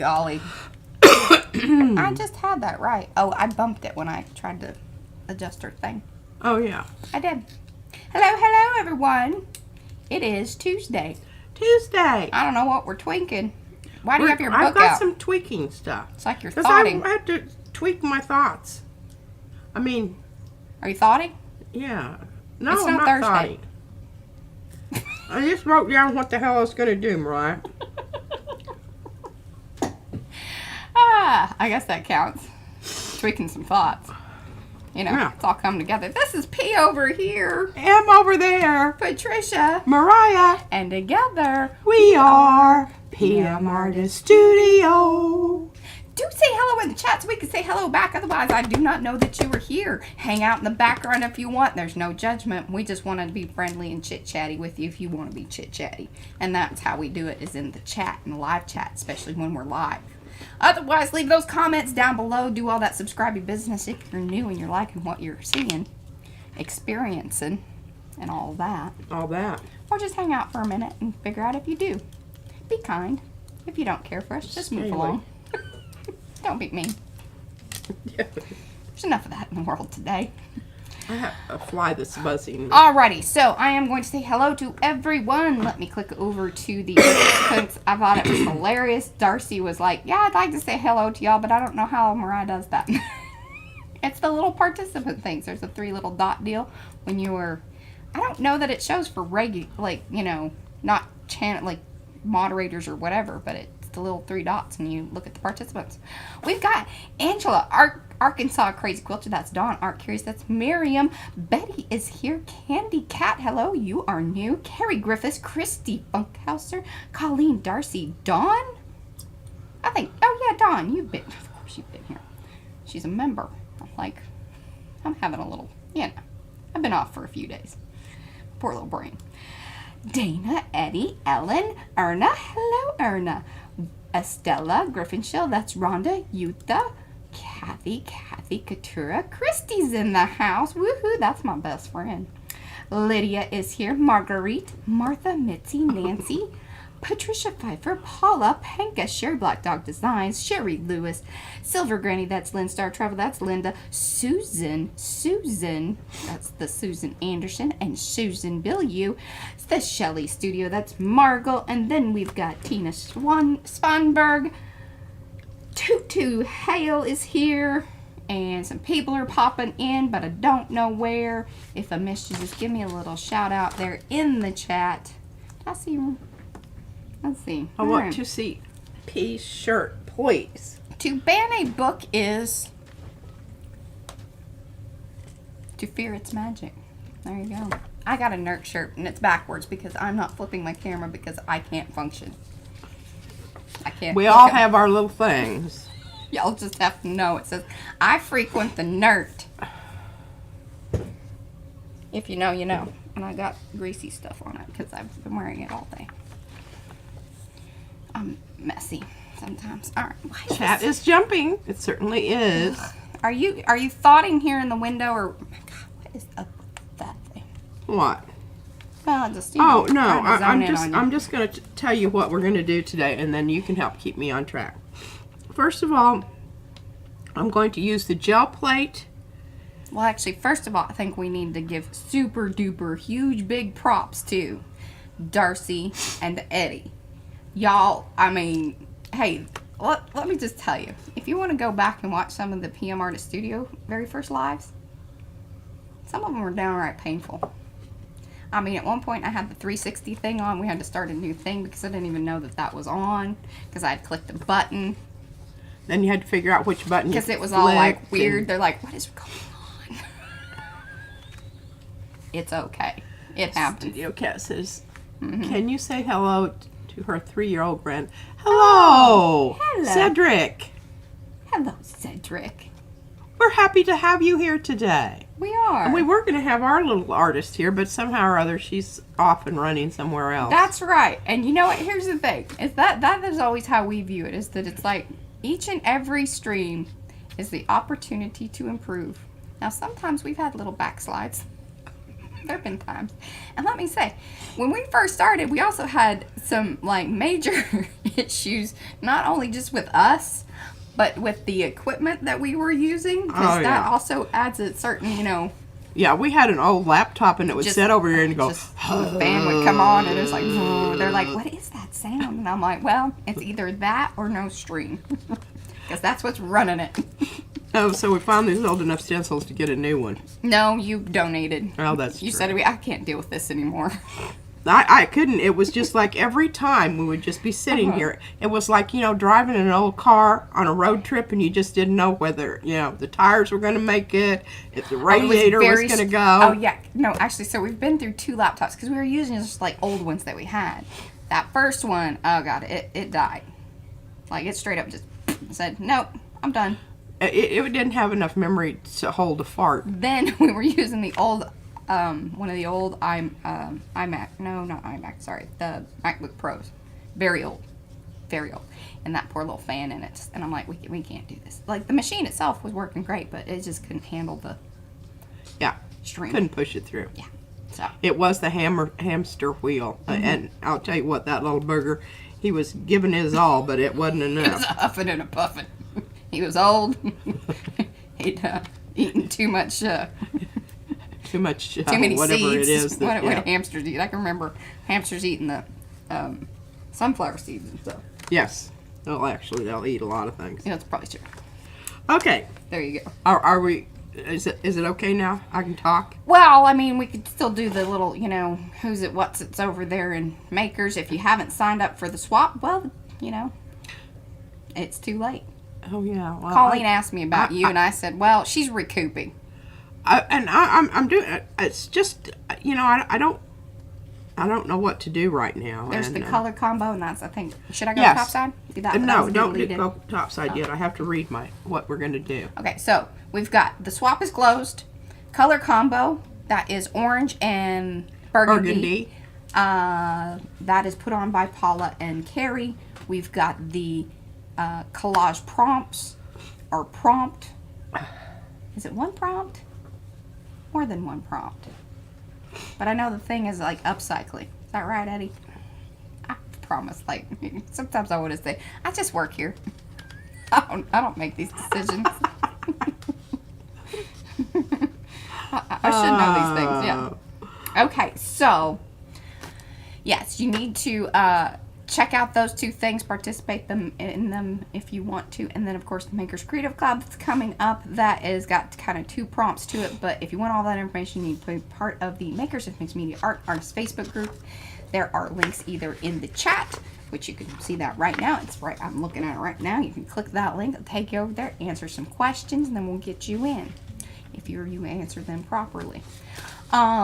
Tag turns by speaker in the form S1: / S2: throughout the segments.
S1: golly. I just had that right. Oh, I bumped it when I tried to adjust her thing.
S2: Oh, yeah.
S1: I did. Hello, everyone. It is Tuesday.
S2: Tuesday.
S1: I don't know what we're tweaking. Why do you have your book
S2: I've got
S1: out?
S2: some tweaking stuff.
S1: It's like you're
S2: Because
S1: thoughting.
S2: I had to tweak my thoughts. I mean...
S1: Are you thoughting?
S2: Yeah. No,
S1: It's
S2: I'm
S1: not
S2: not
S1: Thursday.
S2: thoughting. I just wrote down what the hell I was going to do, Mariah.
S1: I guess that counts. Tweaking some thoughts. You know,
S2: Yeah.
S1: it's all come together. This is P over here.
S2: M over there.
S1: Patricia.
S2: Mariah.
S1: And together,
S2: We are PM Artist Studio.
S1: do say hello in the chat so we can say hello back. Otherwise, I do not know that you were here. Hang out in the background if you want. There's no judgment. We just want to be friendly and chit-chatty with you if you want to be chit-chatty. And that's how we do it, is in the chat, in the live chat, especially when we're live. Otherwise, leave those comments down below. Do all that subscribing business if you're new and you're liking what you're seeing, experiencing, and all that.
S2: All that.
S1: Or just hang out for a minute and figure out if you do. Be kind. If you don't care for us, just move along. Don't be mean. There's enough of that in the world today.
S2: I have a fly that's buzzing.
S1: Alrighty, so I am going to say hello to everyone. Let me click over to the participants. I thought it was hilarious. Darcy was like, yeah, I'd like to say hello to y'all, but I don't know how Mariah does that. It's the little participant things. There's a 3 little dot deal when you were, I don't know that it shows for regular, like, you know, not channel, like moderators or whatever, but it's the little 3 dots and you look at the participants. We've got Angela, Arkansas Crazy Quilter, that's Dawn, Art Curious, that's Miriam, Betty is here, Candy Cat, hello, you are new, Carrie Griffiths, Christy Funkhauser, Colleen Darcy, Dawn, I think, oh yeah, Dawn, you've been, of course you've been here. She's a member. I'm having a little, you know, I've been off for a few days. Poor little brain. Dana, Eddie, Ellen, Erna, hello Erna, Estella, Griffin-Shill, that's Rhonda, Yuta, Kathy, Katura, Christy's in the house, woohoo, that's my best friend. Lydia is here, Marguerite, Martha, Mitzi, Nancy, Patricia Pfeiffer, Paula, Panka, Sherry Black Dog Designs, Sherry Lewis, Silver Granny, that's Lynn Star Travel, that's Linda, Susan, that's the Susan Anderson, and Susan Billieu, it's the Shelley Studio, that's Margot, and then we've got Tina Swanberg, Tutu Hale is here, and some people are popping in, but I don't know where. If I missed you, just give me a little shout out there in the chat. I see you. Let's see.
S2: I want to see P's shirt, please.
S1: To ban a book is to fear its magic. There you go. I got a nerd shirt, and it's backwards because I'm not flipping my camera because I can't function. I can't.
S2: We all have our little things.
S1: Y'all just have to know. It says, I frequent the nerd. If you know, you know. And I got greasy stuff on it because I've been wearing it all day. I'm messy sometimes. All right.
S2: Chat is jumping. It certainly is.
S1: Are you thoughting here in the window, or oh my God, what is up with that thing?
S2: What?
S1: Well, just
S2: Oh no, I'm just going to tell you what we're going to do today, and then you can help keep me on track. First of all, I'm going to use the gel plate.
S1: Well, actually, first of all, I think we need to give super duper huge big props to Darcy and Eddie. Y'all, I mean, hey, let me just tell you, if you want to go back and watch some of the PM Artist Studio very first lives, some of them were downright painful. I mean, at one point I had the 360 thing on. We had to start a new thing because I didn't even know that that was on because I had clicked a button.
S2: Then you had to figure out which button.
S1: Because it was all like weird. They're like, what is going on? It's okay. It happens.
S2: Studio Cat says, can you say hello to her 3-year-old friend? Hello!
S1: Hello.
S2: Cedric!
S1: Hello, Cedric.
S2: We're happy to have you here today.
S1: We are.
S2: And we were going to have our little artist here, but somehow or other she's off and running somewhere else.
S1: That's right. And you know what? Here's the thing. Is that is always how we view it, is that it's like each and every stream is the opportunity to improve. Now, sometimes we've had little backslides. There have been times. And let me say, when we first started, we also had some like major issues, not only just with us, but with the equipment that we were using, because that also adds a certain, you know.
S2: Yeah, we had an old laptop and it would sit over here and go.
S1: The fan would come on and it's like, they're like, what is that sound? And I'm like, well, it's either that or no stream, because that's what's running it.
S2: Oh, so we finally sold enough stencils to get a new one.
S1: No, you donated.
S2: Oh, that's
S1: You
S2: true.
S1: said, I can't deal with this anymore.
S2: I couldn't. It was just like every time we would just be sitting here. It was like, you know, driving an old car on a road trip and you just didn't know whether, you know, the tires were going to make it, if the radiator was going to go.
S1: Oh, yeah. No, actually, so we've been through 2 laptops because we were using just like old ones that we had. That first one, oh, God, it died. Like, it straight up just said, nope, I'm done.
S2: It didn't have enough memory to hold a fart.
S1: Then we were using the old... one of the old iMac, no, not iMac, sorry, the MacBook Pros, very old, and that poor little fan in it, and I'm like, we can't do this. Like, the machine itself was working great, but it just couldn't handle the stream.
S2: Couldn't push it through.
S1: Yeah, so.
S2: It was the hamster wheel, and I'll tell you what, that little burger, he was giving his all, but it wasn't enough.
S1: He was a huffing and a puffing. He was old. He'd eaten too much...
S2: too much,
S1: too many
S2: whatever
S1: seeds.
S2: it is.
S1: What hamsters eat. I can remember hamsters eating the sunflower seeds and stuff.
S2: Yes. Well, actually, they'll eat a lot of things.
S1: Yeah, that's probably true.
S2: Okay.
S1: There you go.
S2: Are we... Is it okay now? I can talk?
S1: Well, I mean, we could still do the little, you know, who's it, what's it's over there in Makers. If you haven't signed up for the swap, well, you know, it's too late.
S2: Oh, yeah. Well,
S1: Colleen asked me about you, and I said, well, she's recouping.
S2: I'm doing it. It's just, you know, I don't know what to do right now.
S1: There's the color combo, and that's, I think, should I go
S2: yes.
S1: topside?
S2: No, don't go topside yet. I have to read what we're going to do.
S1: Okay, so we've got the swap is closed, color combo, that is Orange and Burgundy. That is put on by Paula and Ceri. We've got the collage prompts, or prompt. Is it one prompt? More than one prompt. But I know the thing is like upcycling. Is that right, Eddie? I promise. Like, sometimes I want to say, I just work here. I don't make these decisions. I should know these things, yeah. Okay, so, yes, you need to check out those 2 things, participate in them if you want to, and then of course the Makers Creative Club that's coming up. That is got kind of 2 prompts to it, but if you want all that information, you need to be part of the Makers of Mixed Media Art Artists Facebook group. There are links either in the chat, which you can see that right now. It's right, I'm looking at it right now. You can click that link, it'll take you over there, answer some questions, and then we'll get you in if you answer them properly. But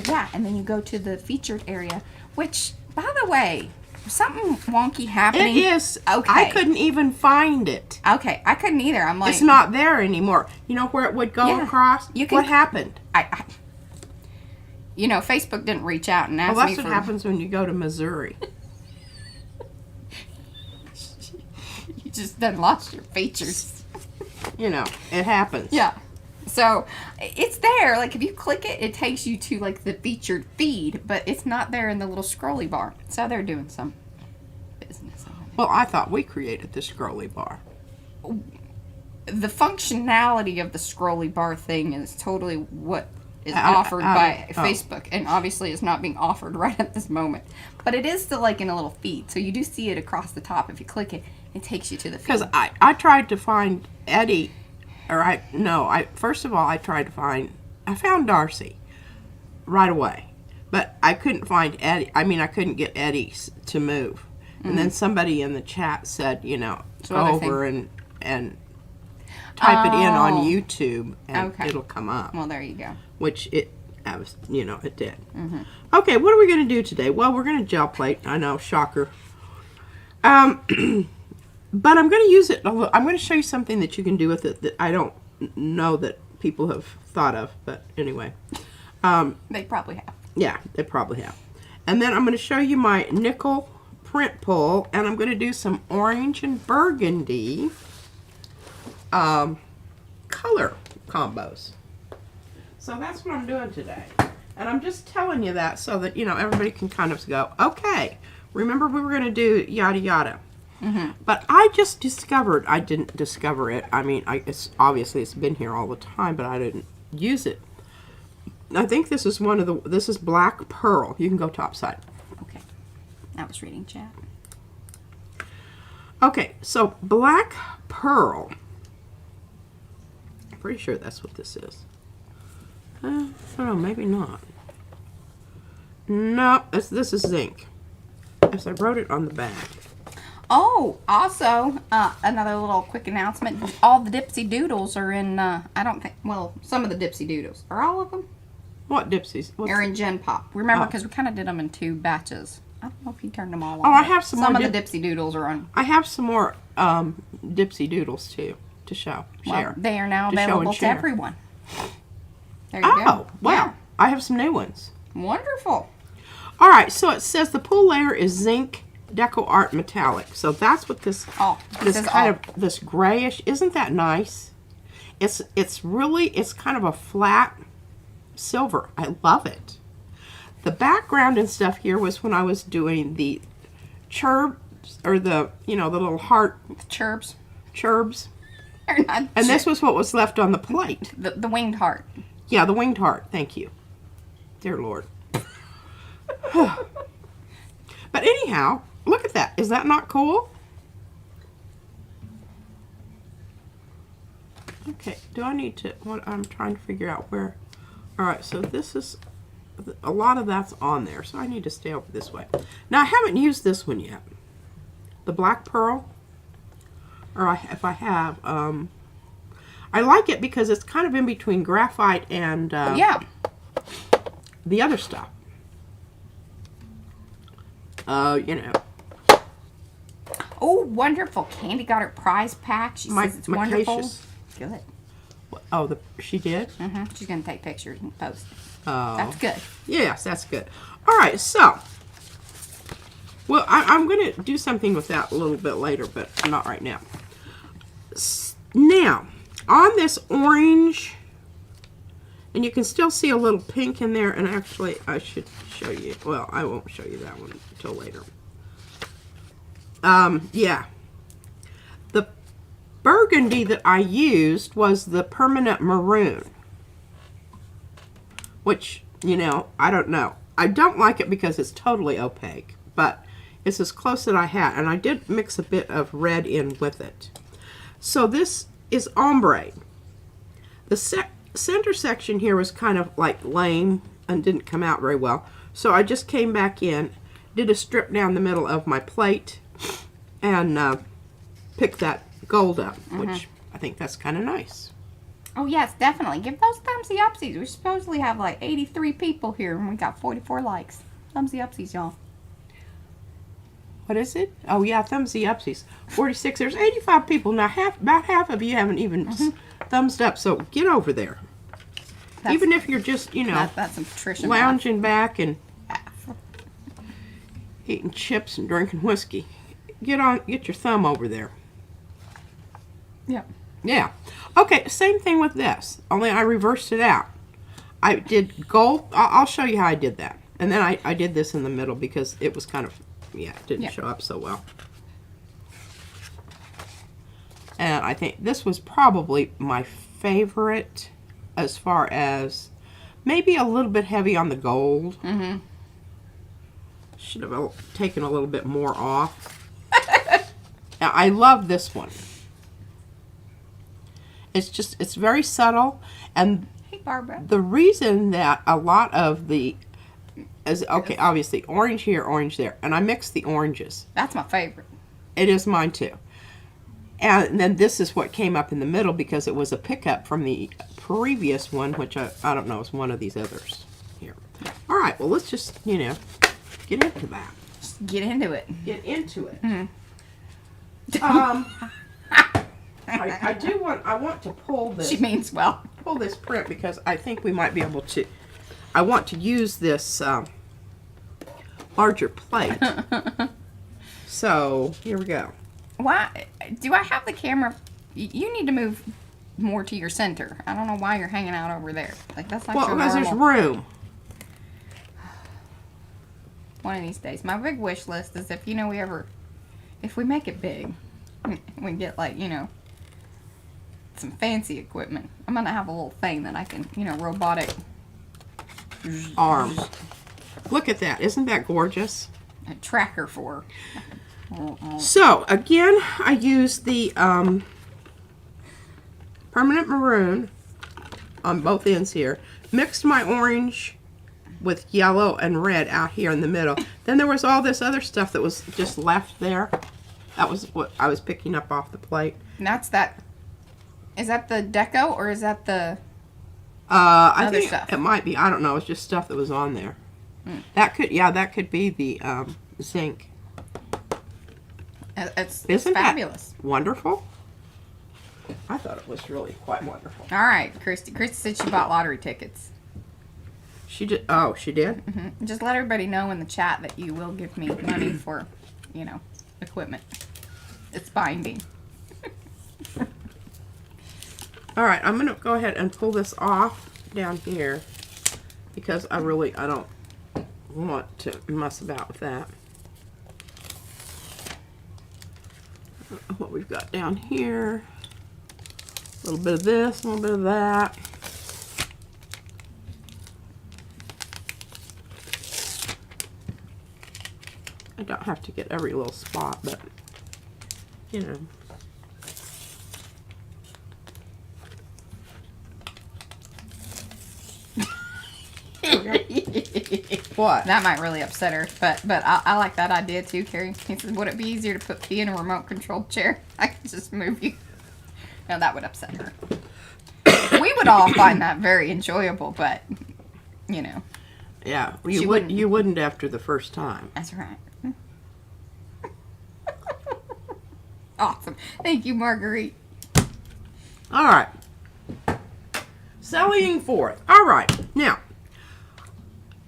S1: yeah, and then you go to the featured area, which, by the way, something wonky happening.
S2: It is.
S1: Okay.
S2: I couldn't even find it.
S1: Okay, I couldn't either. I'm like,
S2: it's not there anymore. You know where it would go across? What happened?
S1: You know, Facebook didn't reach out and ask me
S2: Well, that's what happens when you go to Missouri.
S1: You just done lost your features.
S2: You know, it happens.
S1: Yeah. So, it's there. Like, if you click it, it takes you to, like, the featured feed, but it's not there in the little scrolly bar. So, they're doing some business on it.
S2: Well, I thought we created the scrolly bar.
S1: The functionality of the scrolly bar thing is totally what is offered by Facebook, and obviously it's not being offered right at this moment. But it is still, like, in a little feed. So, you do see it across the top. If you click it, it takes you to the feed.
S2: Because I tried to find Eddie... First of all, I found Darcy right away, but I couldn't find Eddie. I mean, I couldn't get Eddie to move. And then somebody in the chat said, you know, go over and type it in on YouTube and it'll come up.
S1: Well, there you go.
S2: Which it did. Okay, what are we going to do today? Well, we're going to gel plate. I know, shocker. But I'm going to use it. I'm going to show you something that you can do with it that I don't know that people have thought of. But anyway.
S1: They probably have.
S2: Yeah, they probably have. And then I'm going to show you my nickel print pull. And I'm going to do some Orange and Burgundy color combos. So that's what I'm doing today. And I'm just telling you that so that, you know, everybody can kind of go, okay, remember we were going to do yada yada. But I just discovered, I didn't discover it. I mean, it's obviously it's been here all the time, but I didn't use it. I think this is one of the, this is black pearl. You can go topside.
S1: Okay. I was reading chat.
S2: Okay, so black pearl. I'm pretty sure that's what this is. I don't know, maybe not. No, this is zinc. As I wrote it on the back.
S1: Oh, also, another little quick announcement. All the Dipsy Doodles are in, I don't think, well, some of the Dipsy Doodles. Are all of them?
S2: What Dipsies?
S1: They're in Gen Pop. Remember, because we kind of did them in 2 batches. I don't know if you turned them all on.
S2: Oh, I have some more.
S1: Some of the Dipsy Doodles are on.
S2: I have some more Dipsy Doodles, too, to share.
S1: Well, they are now available to everyone. There you go.
S2: Oh, wow.
S1: Yeah.
S2: I have some new ones.
S1: Wonderful.
S2: All right, so it says the pool layer is zinc Deco Art Metallic. So that's what this this kind of this grayish, isn't that nice? It's really, it's kind of a flat silver. I love it. The background and stuff here was when I was doing the churbs, or the, you know, the little heart
S1: Churbs.
S2: And this was what was left on the plate.
S1: The winged heart.
S2: Yeah, the winged heart. Thank you. Dear Lord. But anyhow, look at that. Is that not cool? Okay, do I need to, what I'm trying to figure out where. All right, so this is, a lot of that's on there, so I need to stay over this way. Now, I haven't used this one yet. The black pearl, or if I have, I like it because it's kind of in between graphite and
S1: yeah,
S2: the other stuff. You know.
S1: Oh, wonderful. Candy got her prize pack. She says it's wonderful. Good.
S2: Oh, she did?
S1: She's going to take pictures and post.
S2: Oh.
S1: That's good.
S2: Yes, that's good. All right, so. Well, I'm going to do something with that a little bit later, but not right now. Now, on this orange, and you can still see a little pink in there, and actually I should show you. Well, I won't show you that one until later. Yeah. The burgundy that I used was the permanent maroon, which, you know, I don't know. I don't like it because it's totally opaque, but it's as close that I had, and I did mix a bit of red in with it. So this is ombre. The center section here was kind of like lame and didn't come out very well. So I just came back in, did a strip down the middle of my plate, and picked that gold up, which I think that's kind of nice.
S1: Oh, yes, definitely. Give those thumbsy upsies. We supposedly have like 83 people here, and we got 44 likes. Thumbsy upsies, y'all.
S2: What is it? Oh, yeah, thumbsy upsies. 46. There's 85 people. Now, about half of you haven't even thumbsed up, so get over there. Even if you're just, you know,
S1: that's some Patricia
S2: lounging back and eating chips and drinking whiskey. Get your thumb over there.
S1: Yeah.
S2: Yeah. Okay, same thing with this, only I reversed it out. I did gold. I'll show you how I did that. And then I did this in the middle because it was kind of, yeah, it didn't show up so well. And I think this was probably my favorite as far as maybe a little bit heavy on the gold. Should have taken a little bit more off. Now, I love this one. It's very subtle, and
S1: hey, Barbara.
S2: The reason that a lot of the okay, obviously orange here, orange there, and I mixed the oranges.
S1: That's my favorite.
S2: It is mine too. And then this is what came up in the middle because it was a pickup from the previous one, which I don't know, is one of these others here. All right, well, let's just, you know, get into that.
S1: Just get into it.
S2: Get into it. I want to pull this.
S1: She means well.
S2: Pull this print because I think we might be able to. I want to use this larger plate. So here we go.
S1: Why do I have the camera? You need to move more to your center. I don't know why you're hanging out over there. Like, that's not
S2: Well,
S1: your
S2: because there's
S1: normal.
S2: room.
S1: One of these days. My big wish list is if, if we make it big, we get, like, some fancy equipment. I'm going to have a little thing that I can, robotic
S2: Arms. Look at that. Isn't that gorgeous?
S1: a tracker for.
S2: So, again, I used the permanent maroon on both ends here. Mixed my orange with yellow and red out here in the middle. Then there was all this other stuff that was just left there. That was what I was picking up off the plate.
S1: And that's that. Is that the deco or is that the
S2: I
S1: other
S2: think
S1: stuff?
S2: it might be. I don't know. It's just stuff that was on there. That could be the zinc.
S1: It's
S2: Isn't that
S1: fabulous.
S2: wonderful? I thought it was really quite wonderful.
S1: All right, Christy. Christy said she bought lottery tickets.
S2: She did. Oh, she did?
S1: Just let everybody know in the chat that you will give me money for, equipment. It's binding.
S2: All right, I'm going to go ahead and pull this off down here because I don't want to mess about with that. I don't know what we've got down here. A little bit of this, a little bit of that. I don't have to get every little spot, but, What?
S1: That might really upset her, but I like that idea too, Carrie. He said, would it be easier to put P in a remote controlled chair? I could just move you. No, that would upset her. We would all find that very enjoyable, but,
S2: Yeah,
S1: She
S2: you wouldn't after the first time.
S1: That's right. Awesome. Thank you, Marguerite.
S2: All right. Sallying forth. All right. Now,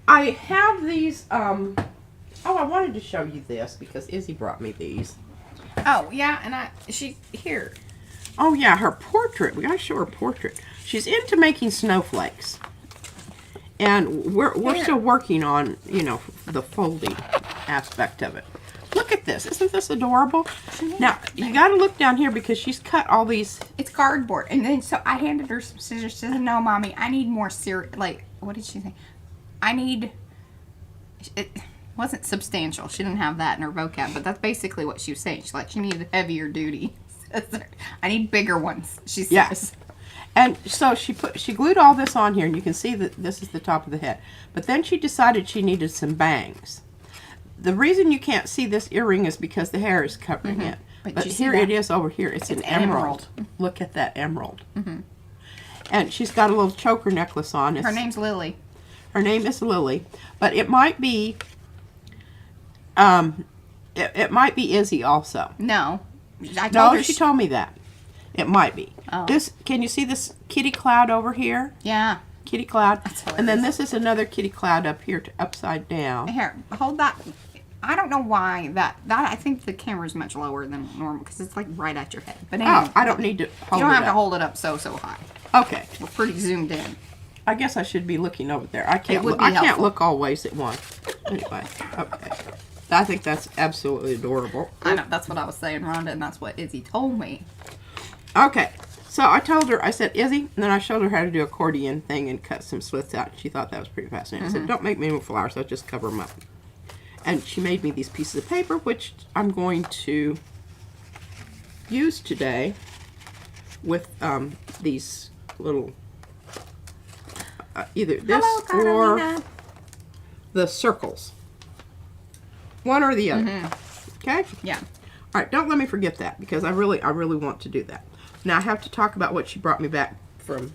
S2: I have these, I wanted to show you this because Izzy brought me these.
S1: Oh, yeah, and here.
S2: Oh, yeah, her portrait. We got to show her portrait. She's into making snowflakes. And we're still working on, the folding aspect of it. Look at this. Isn't this adorable? Now, you got to look down here because she's cut all these.
S1: It's cardboard. And then, so I handed her some scissors. She said, no, Mommy, I need more like, what did she say? It wasn't substantial. She didn't have that in her vocab, but that's basically what she was saying. She's like, she needed heavier duty. I need bigger ones, she says.
S2: Yes. And so she glued all this on here, and you can see that this is the top of the head. But then she decided she needed some bangs. The reason you can't see this earring is because the hair is covering it. But here it is over here. It's an emerald. Look at that emerald. And she's got a little choker necklace on.
S1: Her name's Lily.
S2: Her name is Lily. But it might be, it might be Izzy also.
S1: No. I told her
S2: she told me that. It might be.
S1: Oh.
S2: Can you see this kitty cloud over here?
S1: Yeah.
S2: Kitty cloud.
S1: That's
S2: And then this is another kitty cloud up here upside down.
S1: Here, hold that. I don't know why that I think the camera's much lower than normal because it's like right at your head. But anyway,
S2: Oh, I don't need to hold it
S1: you don't have
S2: up.
S1: to hold it up so high.
S2: Okay.
S1: We're pretty zoomed in.
S2: I guess I should be looking over there. I can't
S1: would
S2: look,
S1: be
S2: I can't
S1: helpful.
S2: look always at once. Anyway, okay. I think that's absolutely adorable.
S1: I know, that's what I was saying, Rhonda, and that's what Izzy told me.
S2: Okay. So I told her, I said, Izzy, and then I showed her how to do accordion thing and cut some slits out. She thought that was pretty fascinating. I said, don't make me with flowers, I'll just cover them up. And she made me these pieces of paper, which I'm going to use today with these little, either this
S1: Hello,
S2: or
S1: Carolina.
S2: the circles. One or the other. Okay?
S1: Yeah.
S2: All right, don't let me forget that because I really want to do that. Now I have to talk about what she brought me back from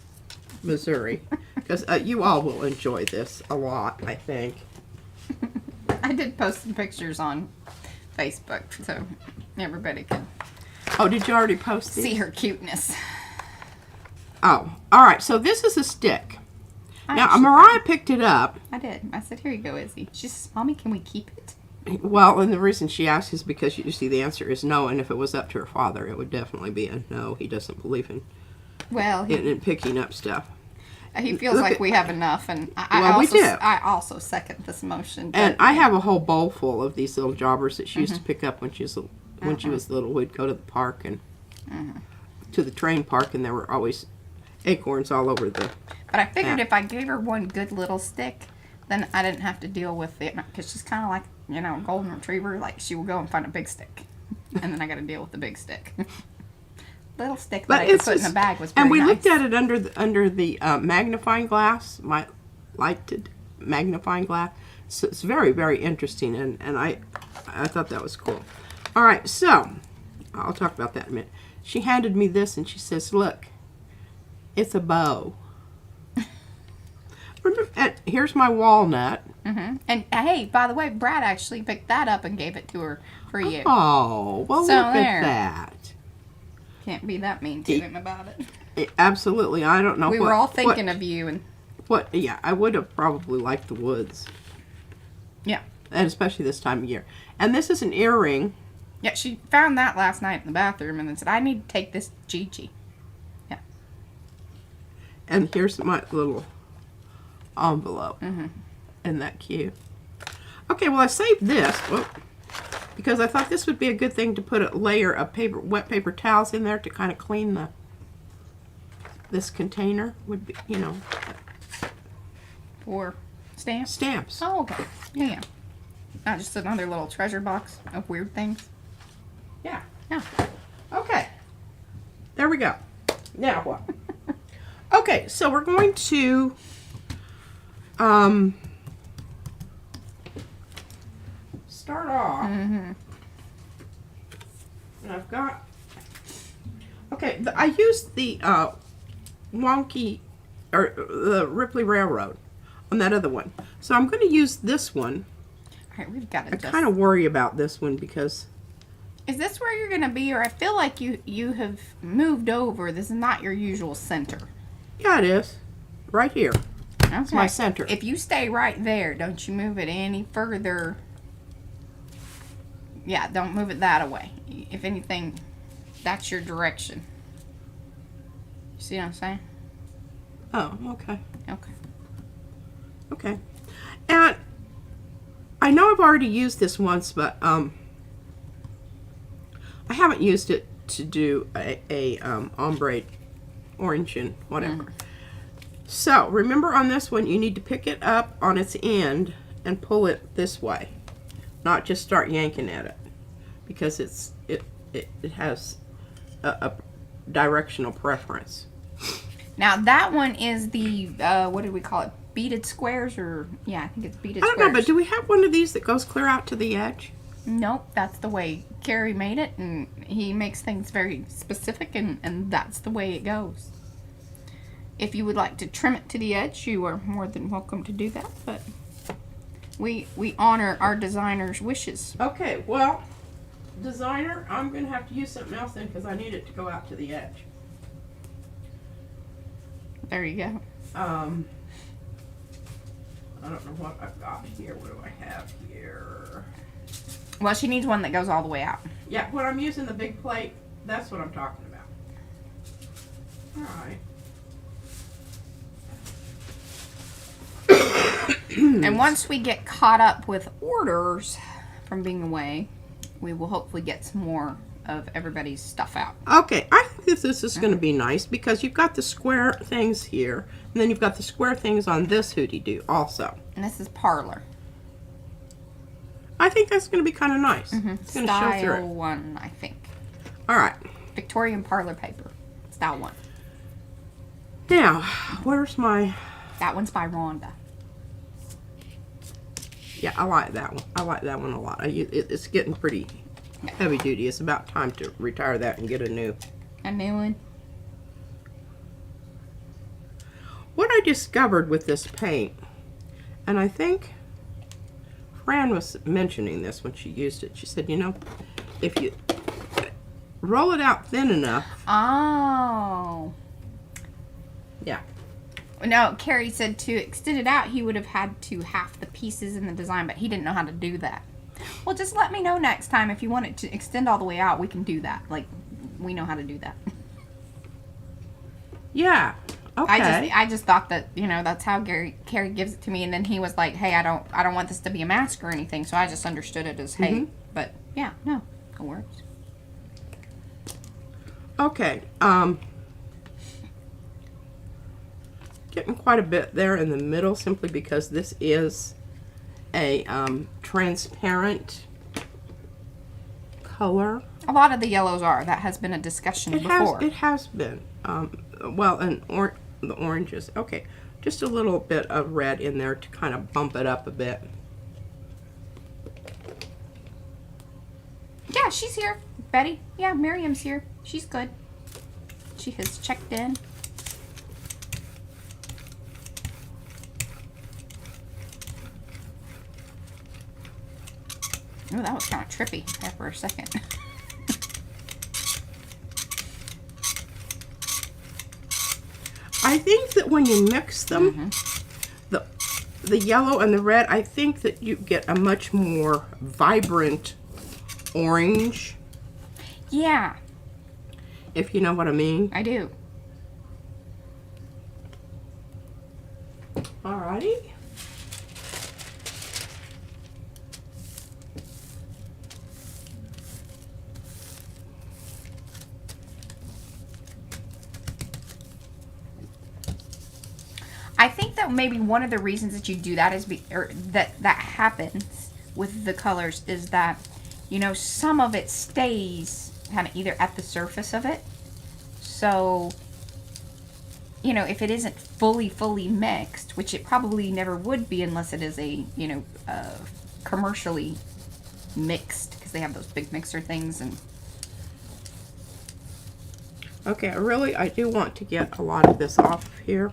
S2: Missouri because you all will enjoy this a lot, I think.
S1: I did post some pictures on Facebook so everybody could
S2: Oh, did you already post these?
S1: see her cuteness.
S2: Oh, all right. So this is a stick. Now,
S1: Actually,
S2: Mariah picked it up.
S1: I did. I said, here you go, Izzy. She says, Mommy, can we keep it?
S2: Well, and the reason she asked is because you see the answer is no, and if it was up to her father, it would definitely be a no. He doesn't believe in
S1: Well,
S2: in picking up stuff.
S1: he feels like we have enough, and
S2: we do.
S1: I also second this motion.
S2: And I have a whole bowl full of these little jobbers that she used to pick up when she was little. We'd go to the park and to the train park, and there were always acorns all over the.
S1: But I figured if I gave her one good little stick, then I didn't have to deal with it, because she's kind of like, you know, a golden retriever. Like, she will go and find a big stick, and then I got to deal with the big stick. Little stick that I could put in a bag was very
S2: And we
S1: nice.
S2: looked at it under the magnifying glass, my lighted magnifying glass. So it's very, very interesting, and I thought that was cool. All right, so I'll talk about that in a minute. She handed me this, and she says, "Look, it's a bow." Here's my walnut.
S1: And hey, by the way, Brad actually picked that up and gave it to her for you.
S2: Oh, well,
S1: So
S2: look
S1: there.
S2: at that.
S1: Can't be that mean to him about it.
S2: Absolutely, I don't know.
S1: We were all thinking of you, and
S2: Yeah, I would have probably liked the woods.
S1: yeah.
S2: And especially this time of year. And this is an earring.
S1: Yeah, she found that last night in the bathroom and then said, I need to take this to Gigi. Yeah.
S2: And here's my little envelope. Isn't that cute? Okay, well, I saved this because I thought this would be a good thing to put a layer of wet paper towels in there to kind of clean this container. Would be, you know.
S1: For stamps?
S2: Stamps.
S1: Oh, okay. Yeah. Not just another little treasure box of weird things.
S2: Yeah.
S1: Yeah.
S2: Okay. There we go. Now what? Okay, so we're going to start off. And I've got. Okay, I used the wonky or the Ripley Railroad on that other one, so I'm going to use this one.
S1: All right, we've got to
S2: I kind of worry about this one because.
S1: Is this where you're going to be? Or I feel like you have moved over. This is not your usual center.
S2: Yeah, it is. Right here.
S1: Okay.
S2: It's my center.
S1: If you stay right there, don't you move it any further. Yeah, don't move it that way. If anything, that's your direction. You see what I'm saying?
S2: Oh, okay.
S1: Okay.
S2: Okay. And I know I've already used this once, but I haven't used it to do a ombre orange and whatever. So remember, on this one you need to pick it up on its end and pull it this way, not just start yanking at it, because it has a directional preference.
S1: Now that one is the what did we call it? Beaded squares, or yeah, I think it's beaded
S2: I
S1: squares.
S2: don't know, but do we have one of these that goes clear out to the edge?
S1: Nope, that's the way Kerry made it, and he makes things very specific, and that's the way it goes. If you would like to trim it to the edge, you are more than welcome to do that, but we honor our designer's wishes.
S2: Okay, well, designer, I'm going to have to use something else then, because I need it to go out to the edge.
S1: There you go.
S2: I don't know what I've got here. What do I have here?
S1: Well, she needs one that goes all the way out.
S2: Yeah, when I'm using the big plate, that's what I'm talking about. Alright.
S1: And once we get caught up with orders from being away, we will hopefully get some more of everybody's stuff out.
S2: Okay, I think this is going to be nice, because you've got the square things here, and then you've got the square things on this hootie-doo also.
S1: And this is Parlor.
S2: I think that's going to be kind of nice. It's going to show through
S1: Style
S2: it.
S1: 1, I think.
S2: Alright.
S1: Victorian Parlor paper. Style 1.
S2: Now, where's my...
S1: That one's by Rhonda.
S2: Yeah, I like that one. I like that one a lot. It's getting pretty heavy duty. It's about time to retire that and get a new.
S1: A new one.
S2: What I discovered with this paint, and I think Fran was mentioning this when she used it. She said, you know, if you roll it out thin enough.
S1: Oh.
S2: Yeah.
S1: No, Kerry said to extend it out, he would have had to half the pieces in the design, but he didn't know how to do that. Well, just let me know next time if you want it to extend all the way out. We can do that. Like, we know how to do that.
S2: Yeah. Okay.
S1: I just thought that, you know, that's how Carrie gives it to me, and then he was like, "Hey, I don't want this to be a mask or anything," so I just understood it as hey. But yeah, no, it works.
S2: Okay. Getting quite a bit there in the middle, simply because this is a transparent color.
S1: A lot of the yellows are. That has been a discussion before.
S2: It has been. Well, and the oranges. Okay, just a little bit of red in there to kind of bump it up a bit.
S1: Yeah, she's here, Betty. Yeah, Miriam's here. She's good. She has checked in. Oh, that was kind of trippy there for a second.
S2: I think that when you mix them, the yellow and the red, I think that you get a much more vibrant orange.
S1: Yeah.
S2: If you know what I mean.
S1: I do.
S2: Alrighty.
S1: I think that maybe one of the reasons that you do that is that happens with the colors is that, you know, some of it stays kind of either at the surface of it. So, you know, if it isn't fully mixed, which it probably never would be unless it is a, you know, commercially mixed, because they have those big mixer things. And
S2: okay, I do want to get a lot of this off here.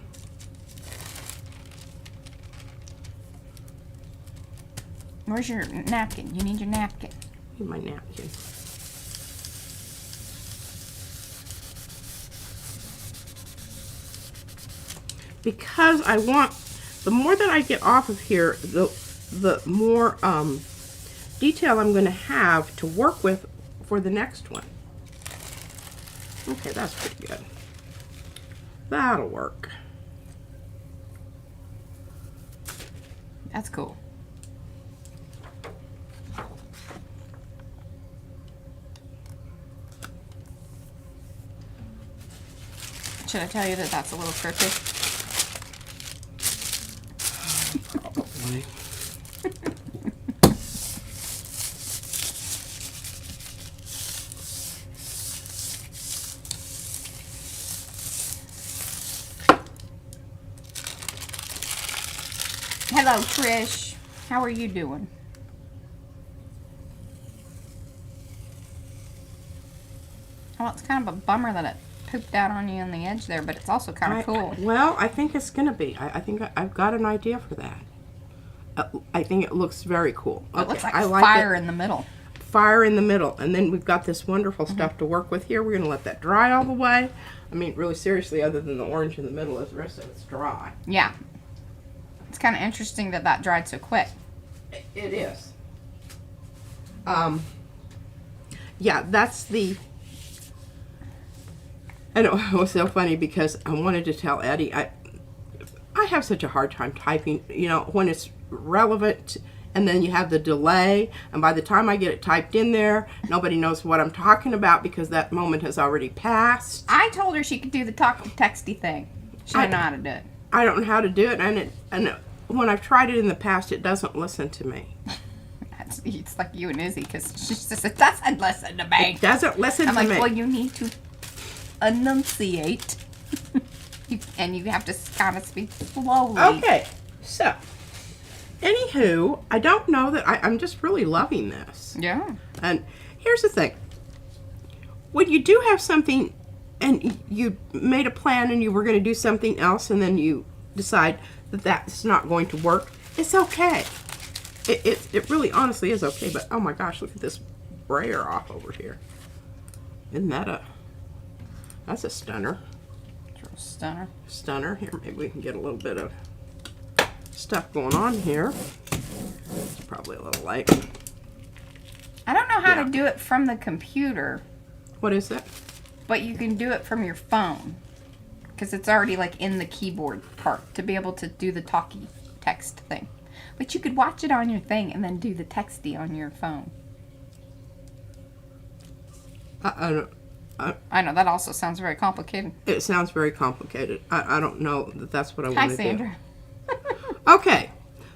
S1: Where's your napkin? You need your napkin.
S2: Need my napkin. Because I want, the more that I get off of here, the more detail I'm going to have to work with for the next one. Okay, that's pretty good. That'll work.
S1: That's cool. Should I tell you that that's a little crooked?
S2: Probably.
S1: Hello, Trish. How are you doing? Well, it's kind of a bummer that it pooped out on you on the edge there, but it's also kind of cool.
S2: Well, I think it's going to be. I think I've got an idea for that. I think it looks very cool.
S1: It looks like fire in the middle.
S2: Fire in the middle. And then we've got this wonderful stuff to work with here. We're going to let that dry all the way. I mean, really seriously, other than the orange in the middle, the rest of it's dry.
S1: Yeah. It's kind of interesting that that dried so quick.
S2: It is. Yeah, that's the... I know, it was so funny because I wanted to tell Eddie, I have such a hard time typing, you know, when it's relevant and then you have the delay, and by the time I get it typed in there, nobody knows what I'm talking about because that moment has already passed.
S1: I told her she could do the texty thing. She didn't know how to do it.
S2: I don't know how to do it, and when I've tried it in the past, it doesn't listen to me.
S1: It's like you and Izzy, because she says, it doesn't listen to me.
S2: It doesn't listen to me.
S1: I'm like, well, you need to enunciate. And you have to kind of speak slowly.
S2: Okay, so, anywho, I don't know that I'm just really loving this.
S1: Yeah.
S2: And here's the thing. When you do have something, and you made a plan and you were going to do something else, and then you decide that that's not going to work, it's okay. It really honestly is okay, but oh my gosh, look at this brayer off over here. Isn't that that's a stunner.
S1: Stunner.
S2: Stunner. Here, maybe we can get a little bit of stuff going on here. It's probably a little light.
S1: I don't know how to do it from the computer.
S2: What is it?
S1: But you can do it from your phone. because it's already like in the keyboard part to be able to do the talkie text thing. But you could watch it on your thing and then do the texty on your phone. I know, that also sounds very complicated.
S2: It sounds very complicated. I don't know that that's what I want to do.
S1: Hi, Sandra.
S2: Okay,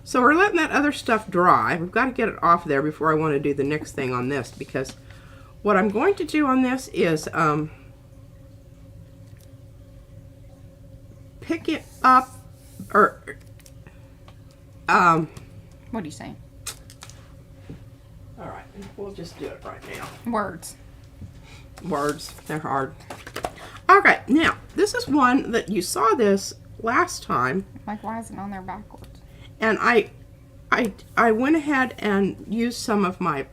S2: so we're letting that other stuff dry. We've got to get it off there before I want to do the next thing on this, because what I'm going to do on this is pick it up, or
S1: What are you saying?
S2: all right, we'll just do it right now.
S1: Words.
S2: Words, they're hard. Okay, now this is one that you saw this last time,
S1: Like, why is it on there backwards?
S2: and I went ahead and used some of my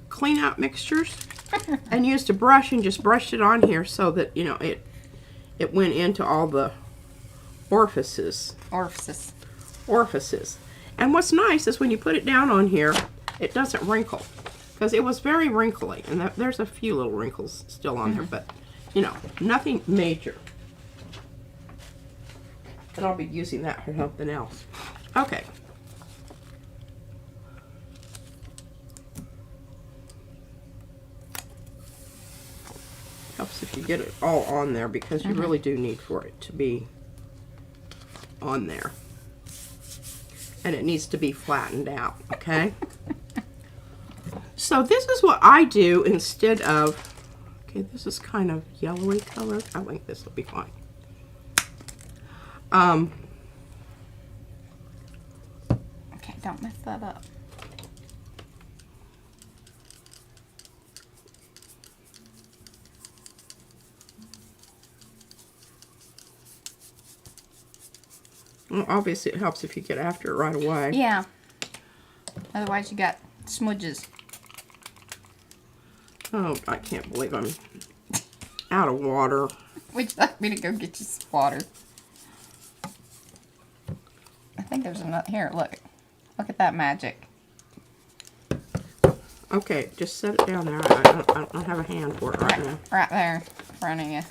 S2: clean out mixtures and used a brush and just brushed it on here so that, you know, it went into all the orifices.
S1: Orifices.
S2: And what's nice is when you put it down on here, it doesn't wrinkle, because it was very wrinkly, and there's a few little wrinkles still on there, but, you know, nothing major. And I'll be using that for something else. Okay. Helps if you get it all on there, because you really do need for it to be on there. And it needs to be flattened out, okay? So this is what I do instead of, okay, this is kind of yellowy color. I think this will be fine.
S1: Okay, don't mess that up.
S2: Well, obviously, it helps if you get after it right away.
S1: Yeah. Otherwise, you got smudges.
S2: Oh, I can't believe I'm out of water.
S1: Would you like me to go get you some water? I think there's another. Here, look. Look at that magic.
S2: Okay, just set it down there. I don't have a hand for it right now.
S1: Right there in front of you.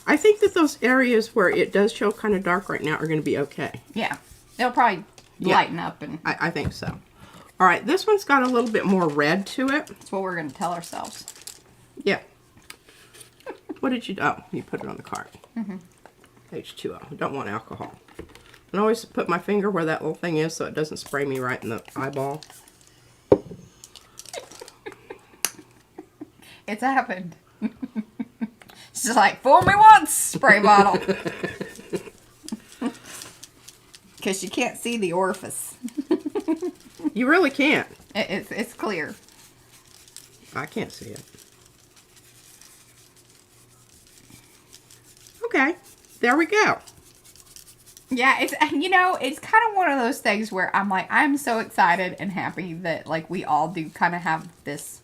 S2: I think that those areas where it does show kind of dark right now are going to be okay.
S1: Yeah. They'll probably lighten up. And
S2: I think so. All right, this one's got a little bit more red to it.
S1: that's what we're going to tell ourselves.
S2: Yeah. What did you do? Oh, you put it on the cart. H2O. Don't want alcohol. And I always put my finger where that little thing is so it doesn't spray me right in the eyeball.
S1: It's happened. She's like, fool me once, spray bottle. Because you can't see the orifice.
S2: You really can't.
S1: It's clear.
S2: I can't see it. Okay, there we go.
S1: Yeah, it's, you know, it's kind of one of those things where I'm like, I'm so excited and happy that, like, we all do kind of have this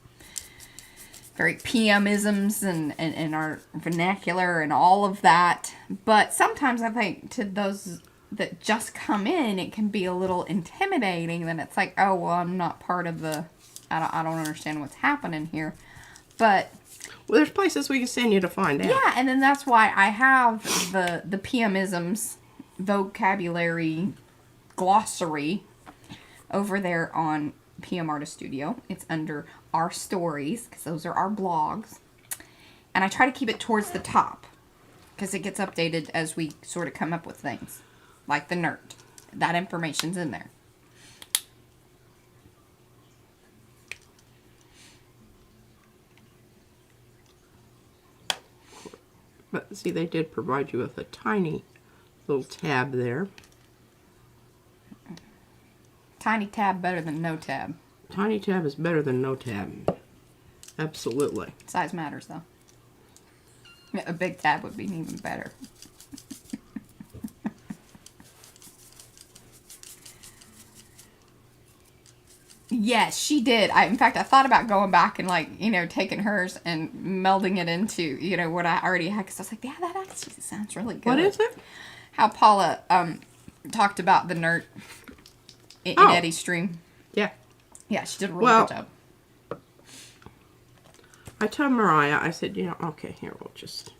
S1: very PM-isms and our vernacular and all of that. But sometimes I think to those that just come in, it can be a little intimidating. Then it's like, oh, well, I'm not part of the, I don't understand what's happening here. But
S2: well, there's places we can send you to find out.
S1: yeah, and then that's why I have the PM-isms vocabulary glossary over there on PM Artist Studio. It's under our stories, because those are our blogs. And I try to keep it towards the top, because it gets updated as we sort of come up with things. Like the nerd. That information's in there.
S2: But see, they did provide you with a tiny little tab there.
S1: Tiny tab better than no tab.
S2: Tiny tab is better than no tab. Absolutely.
S1: Size matters, though. A big tab would be even better. Yes, she did. In fact, I thought about going back and, like, you know, taking hers and melding it into, you know, what I already had. Because I was like, yeah, that actually sounds really good.
S2: What is it?
S1: How Paula talked about the nerd in Eddie's stream.
S2: Yeah.
S1: Yeah, she did a really good job.
S2: I told Mariah, I said, you know, okay, here, we'll just...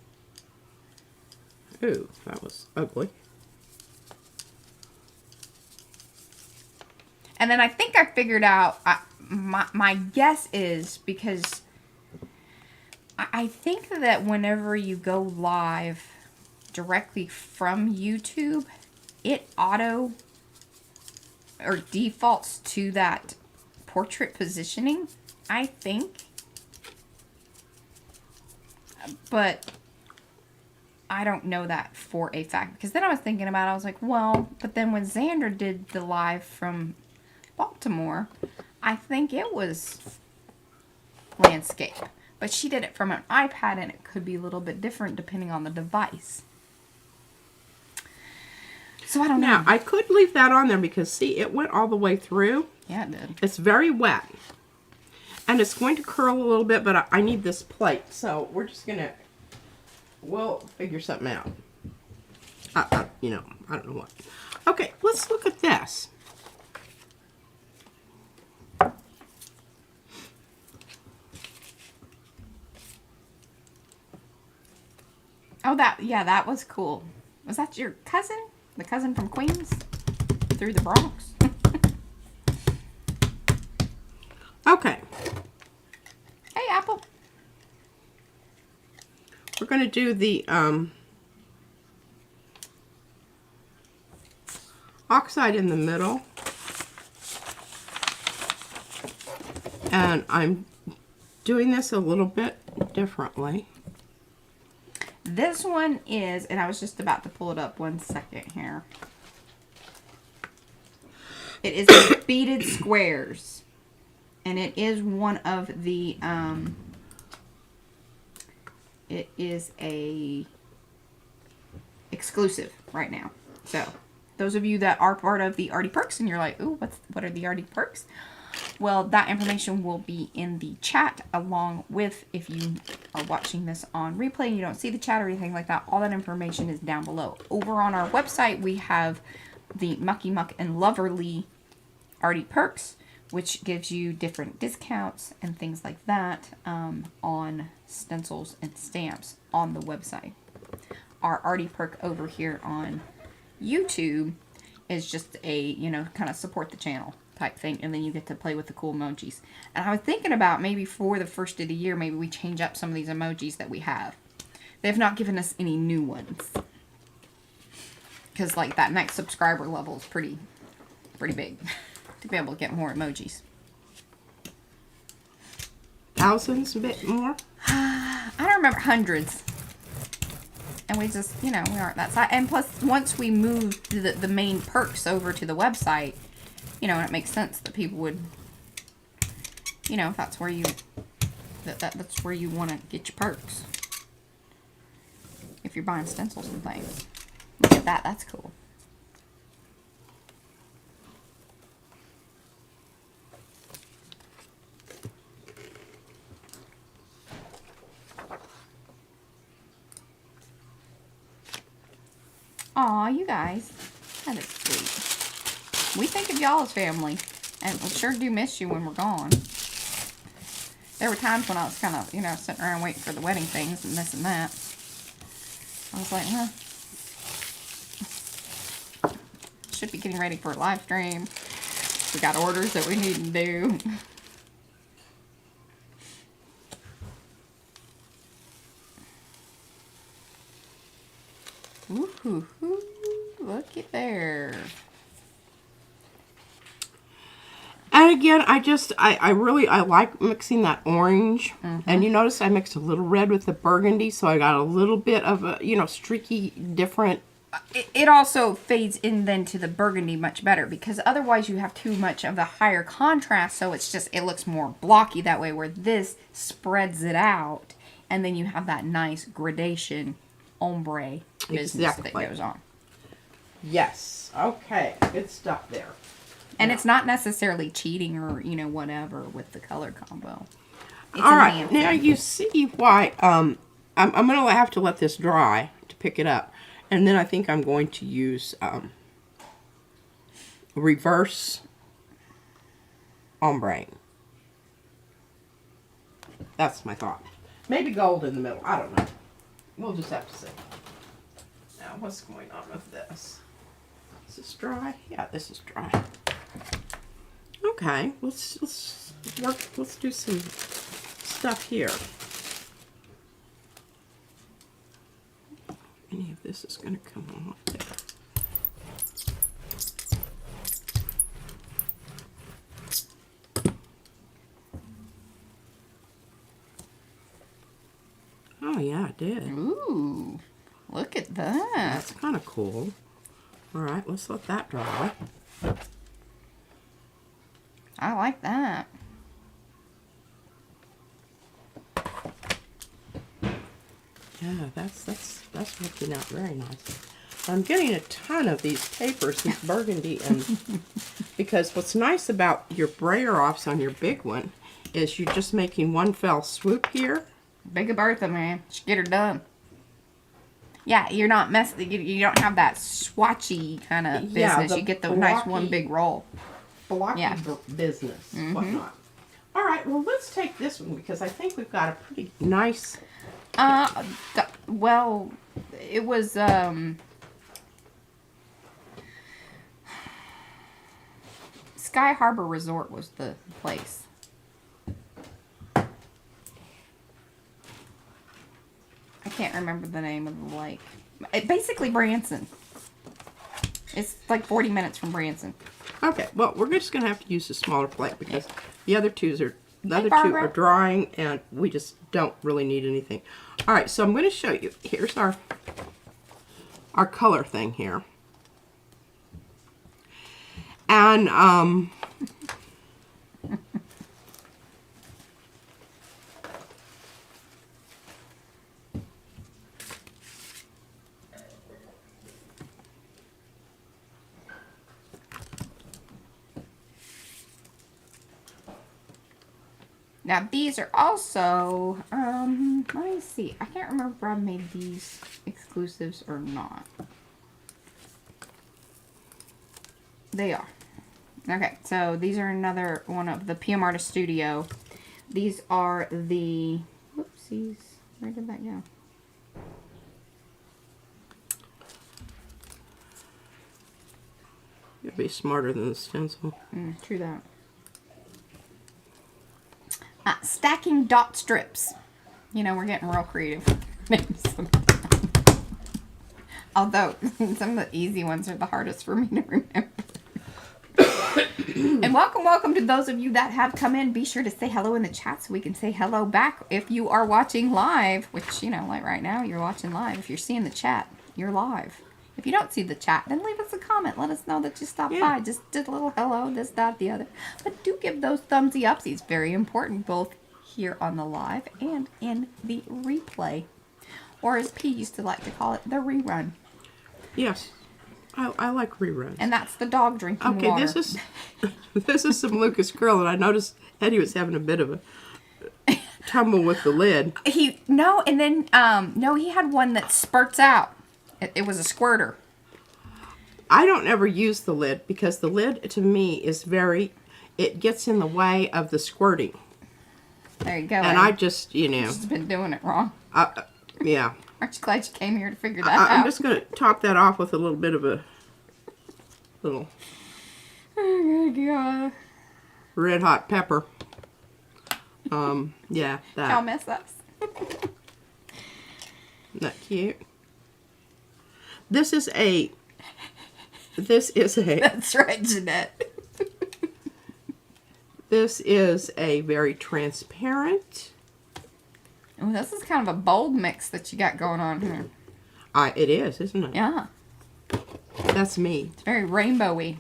S2: Ooh, that was ugly.
S1: And then I think I figured out, my guess is because I think that whenever you go live directly from YouTube, it auto or defaults to that portrait positioning, I think. But I don't know that for a fact. Because then I was thinking about it, I was like, well, but then when Xandra did the live from Baltimore, I think it was landscape. But she did it from an iPad, and it could be a little bit different depending on the device. So I don't know.
S2: Now, I could leave that on there because, see, it went all the way through.
S1: Yeah, it did.
S2: It's very wet. And it's going to curl a little bit, but I need this plate. So we're just going to, we'll figure something out. You know, I don't know what. Okay, let's look at this.
S1: Oh, that was cool. Was that your cousin? The cousin from Queens? Through the Bronx?
S2: Okay.
S1: Hey, Apple.
S2: We're going to do the oxide in the middle. And I'm doing this a little bit differently.
S1: This one is, and I was just about to pull it up 1 second here. It is beaded squares. And it is one of the, it is a exclusive right now. So, those of you that are part of the Arty Perks and you're like, ooh, what are the Arty Perks? Well, that information will be in the chat, along with, if you are watching this on replay and you don't see the chat or anything like that, all that information is down below. Over on our website, we have the Mucky Muck and Loverly Arty Perks, which gives you different discounts and things like that on stencils and stamps on the website. Our Arty Perk over here on YouTube is just a, you know, kind of support the channel type thing, and then you get to play with the cool emojis. And I was thinking about maybe for the first of the year, maybe we change up some of these emojis that we have. They've not given us any new ones. Because, like, that next subscriber level is pretty big to be able to get more emojis.
S2: Thousands, a bit more?
S1: I don't remember, hundreds. And we just, you know, we aren't that side. And plus, once we moved the main perks over to the website, you know, and it makes sense that people would, you know, if that's where you, that's where you want to get your perks. If you're buying stencils and things. Look at that, that's cool. Aw, you guys. That is sweet. We think of y'all as family. And we sure do miss you when we're gone. There were times when I was kind of, you know, sitting around waiting for the wedding things and this and that. I was like, huh. Should be getting ready for a live stream. We got orders that we need to do. Woo-hoo-hoo. Look at there.
S2: And again, I really like mixing that orange. And you notice I mixed a little red with the burgundy, so I got a little bit of a, you know, streaky, different.
S1: It also fades in then to the burgundy much better, because otherwise you have too much of a higher contrast, so it's just, it looks more blocky that way, where this spreads it out, and then you have that nice gradation ombre business that goes on.
S2: Yes. Okay. Good stuff there.
S1: And it's not necessarily cheating or, you know, whatever with the color combo. It's
S2: all right. Now you see why I'm going to have to let this dry to pick it up. And then I think I'm going to use reverse ombre. That's my thought. Maybe gold in the middle. I don't know. We'll just have to see. Now, what's going on with this? Is this dry? Yeah, this is dry. Okay, let's work. Let's do some stuff here. Any of this is going to come off there. Oh yeah, it did.
S1: Ooh, look at that.
S2: That's kind of cool. All right, let's let that dry.
S1: I like that.
S2: Yeah, that's working out very nice. I'm getting a ton of these papers, these burgundy, and because what's nice about your brayer offs on your big one is you're just making one fell swoop here.
S1: Big Bertha, man. Just get her done. Yeah, you're not messing. You don't have that swatchy kind of business.
S2: Yeah,
S1: you get the nice one big roll.
S2: Blocky
S1: Yeah.
S2: business, whatnot. All right, well, let's take this one because I think we've got a pretty nice.
S1: Well, it was Sky Harbor Resort was the place. I can't remember the name of the lake. Basically Branson. It's like 40 minutes from Branson.
S2: Okay, well, we're just gonna have to use a smaller plate because the other two are drying, and we just don't really need anything. All right, so I'm going to show you. Here's our color thing here, and
S1: now these are also, let me see. I can't remember if I made these exclusives or not. They are. Okay, so these are another one of the PM Artist Studio. These are the, whoopsies, where did that go?
S2: you'll be smarter than the stencil.
S1: True that. Stacking dot strips. You know, we're getting real creative. Although, some of the easy ones are the hardest for me to remember. And welcome to those of you that have come in. Be sure to say hello in the chat so we can say hello back if you are watching live. Which, you know, like right now, you're watching live. If you're seeing the chat, you're live. If you don't see the chat, then leave us a comment. Let us know that you stopped by. Just did a little hello, this, that, the other. But do give those thumbsy upsies. Very important, both here on the live and in the replay. Or as P used to like to call it, the rerun.
S2: Yes, I like reruns.
S1: And that's the dog drinking water.
S2: Okay, this is some Lucas Grill, and I noticed Eddie was having a bit of a tumble with the lid.
S1: He had one that spurts out. It was a squirter.
S2: I don't ever use the lid because the lid to me is it gets in the way of the squirting.
S1: There you go.
S2: And I just,
S1: She's been doing it wrong.
S2: Yeah.
S1: Aren't you glad you came here to figure that out?
S2: I'm just going to top that off with a little bit of a little red hot pepper. Yeah, that.
S1: Y'all mess ups.
S2: Isn't that cute? This is a.
S1: That's right, Jeanette.
S2: This is a very transparent.
S1: Oh, this is kind of a bold mix that you got going on here.
S2: It is, isn't it?
S1: Yeah.
S2: That's me.
S1: It's very rainbowy.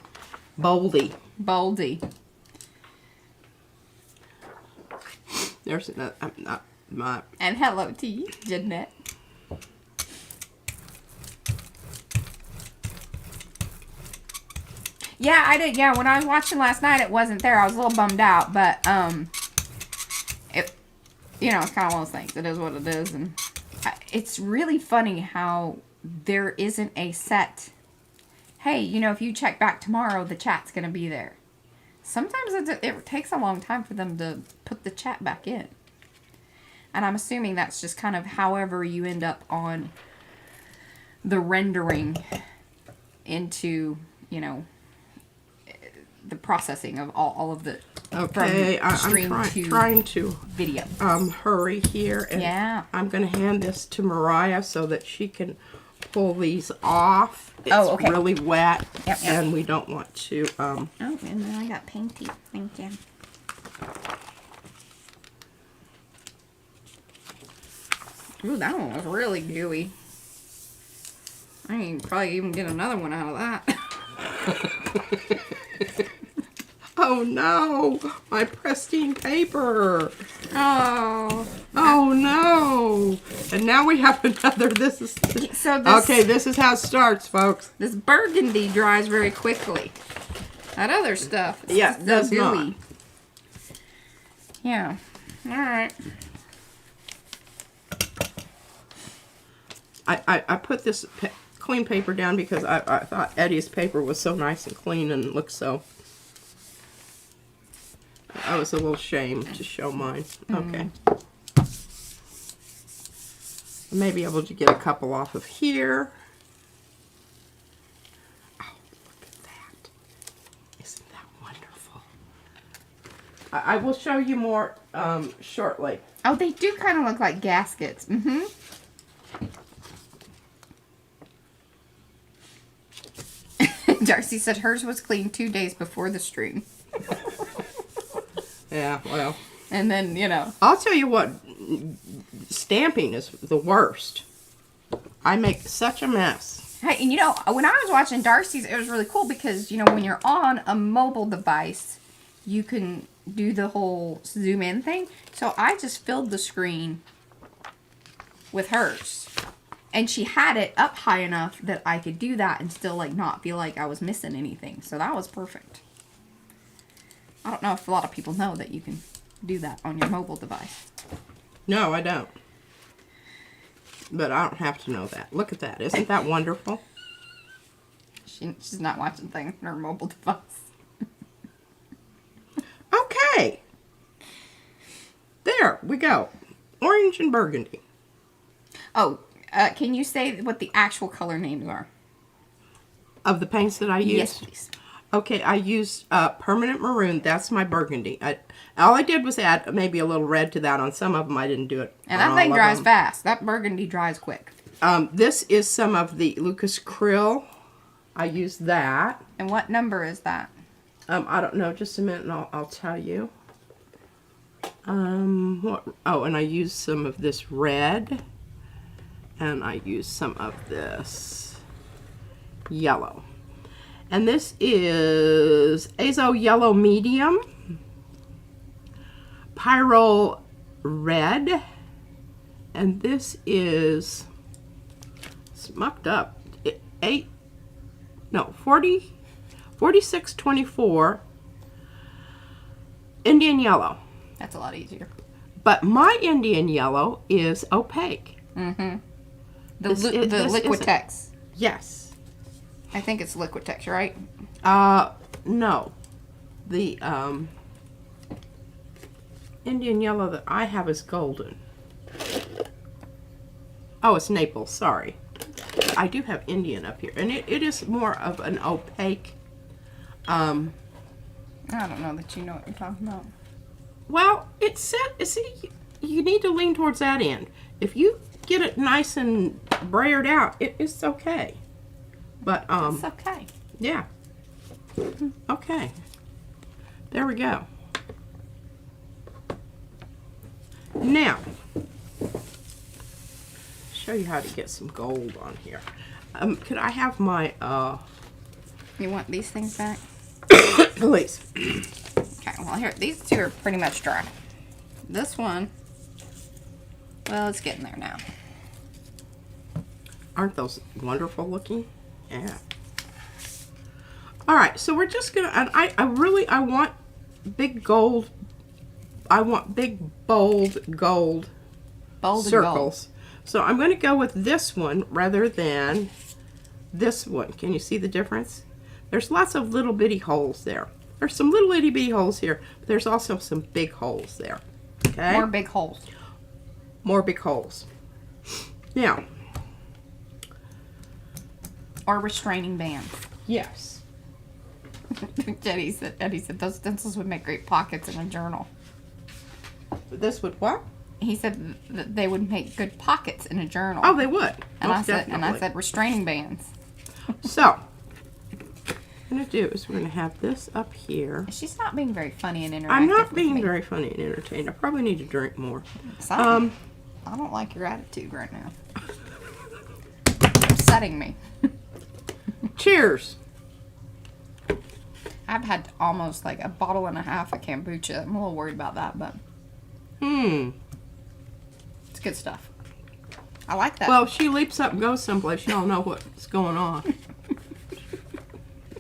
S2: Boldy. There's not my.
S1: And hello to you, Jeanette. Yeah, I did. Yeah, when I was watching last night, it wasn't there. I was a little bummed out, but it's kind of one of those things. It is what it is, and it's really funny how there isn't a set. Hey, if you check back tomorrow, the chat's gonna be there. Sometimes it takes a long time for them to put the chat back in. And I'm assuming that's just kind of however you end up on the rendering into, you know, the processing of all of the
S2: Okay, I'm trying to
S1: video.
S2: Hurry here, and
S1: Yeah.
S2: I'm going to hand this to Mariah so that she can pull these off. It's
S1: okay.
S2: really wet,
S1: Yep.
S2: and we don't want to.
S1: Oh, and then I got painty. Thank you. Ooh, that one was really gooey. I can probably even get another one out of that.
S2: Oh no, my pristine paper.
S1: Oh.
S2: Oh no. And now we have another. This is okay, this is how it starts, folks.
S1: This burgundy dries very quickly. That other stuff is
S2: Yeah, does
S1: gooey.
S2: not.
S1: Yeah. Alright.
S2: I put this clean paper down because I thought Eddie's paper was so nice and clean and looked so. I was a little ashamed to show mine. Okay. I may be able to get a couple off of here. Oh, look at that. Isn't that wonderful? I will show you more shortly.
S1: Oh, they do kind of look like gaskets. Mm-hmm. Darcy said hers was clean 2 days before the stream.
S2: Yeah, well.
S1: And then, you know.
S2: I'll tell you what, stamping is the worst. I make such a mess.
S1: Hey, and you know, when I was watching Darcy's, it was really cool because, you know, when you're on a mobile device, you can do the whole zoom in thing. So I just filled the screen with hers. And she had it up high enough that I could do that and still, like, not feel like I was missing anything. So that was perfect. I don't know if a lot of people know that you can do that on your mobile device.
S2: No, I don't. But I don't have to know that. Look at that. Isn't that wonderful?
S1: She's not watching things on her mobile device.
S2: Okay. There we go. Orange and Burgundy.
S1: Oh, can you say what the actual color names are?
S2: Of the paints that I used?
S1: Yes, please.
S2: Okay, I used Permanent Maroon. That's my burgundy. All I did was add maybe a little red to that. On some of them, I didn't do it.
S1: And that thing dries fast. That burgundy dries quick.
S2: This is some of the Lucas Krill. I used that.
S1: And what number is that?
S2: I don't know. Just a minute, and I'll tell you. Oh, and I used some of this red, and I used some of this yellow. And this is Azo Yellow Medium, Pyrrole Red, and this is smucked up. 4624 Indian Yellow.
S1: That's a lot easier.
S2: But my Indian Yellow is opaque.
S1: Mm-hmm. The Liquitex.
S2: Yes.
S1: I think it's Liquitex, right?
S2: No. The Indian Yellow that I have is golden. Oh, it's Naples, sorry. I do have Indian up here, and it is more of an opaque.
S1: I don't know that you know what you're talking about.
S2: Well, it's set. See, you need to lean towards that end. If you get it nice and brayered out, it's okay. But
S1: it's okay.
S2: Yeah. Okay. There we go. Now, show you how to get some gold on here. Could I have my
S1: You want these things back?
S2: Please.
S1: Okay, well here, these two are pretty much dry. This one, well, it's getting there now.
S2: Aren't those wonderful looking? Yeah. All right, so we're just gonna, and I want big gold. I want big, bold gold circles. So I'm going to go with this one rather than this one. Can you see the difference? There's lots of little bitty holes there. There's some little itty bitty holes here, but there's also some big holes there. Okay.
S1: More big holes.
S2: more big holes. Now.
S1: Or restraining bands.
S2: Yes.
S1: Eddie said those stencils would make great pockets in a journal.
S2: This would what?
S1: He said that they would make good pockets in a journal.
S2: Oh, they would.
S1: And
S2: Most
S1: I said restraining bands.
S2: So, what I'm going to do is we're going to have this up here.
S1: She's not being very funny and interactive.
S2: I'm not being very funny and entertained. I probably need to drink more.
S1: I don't like your attitude right now. You're upsetting me.
S2: Cheers.
S1: I've had almost like a bottle and a half of kombucha. I'm a little worried about that, but it's good stuff. I like that.
S2: Well, if she leaps up and goes someplace, y'all know what's going on.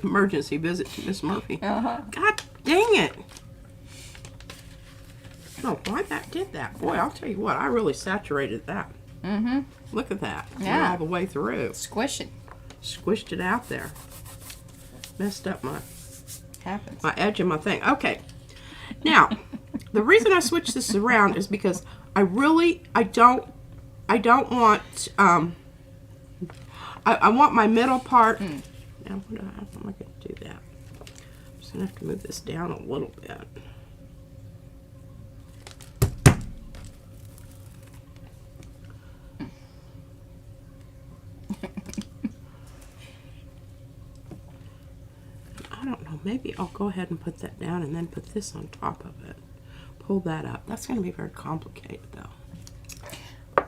S2: Emergency visit to Miss Murphy. God dang it. Oh, why that did that? Boy, I'll tell you what, I really saturated that. Look at that.
S1: Yeah.
S2: All the way through.
S1: Squish it.
S2: Squished it out there. Messed up my
S1: Happens.
S2: edge of my thing. Okay. Now, the reason I switched this around is because I don't want, I want my middle part. Now, how am I going to do that? I'm just going to have to move this down a little bit. I don't know. Maybe I'll go ahead and put that down and then put this on top of it. Pull that up. That's going to be very complicated, though.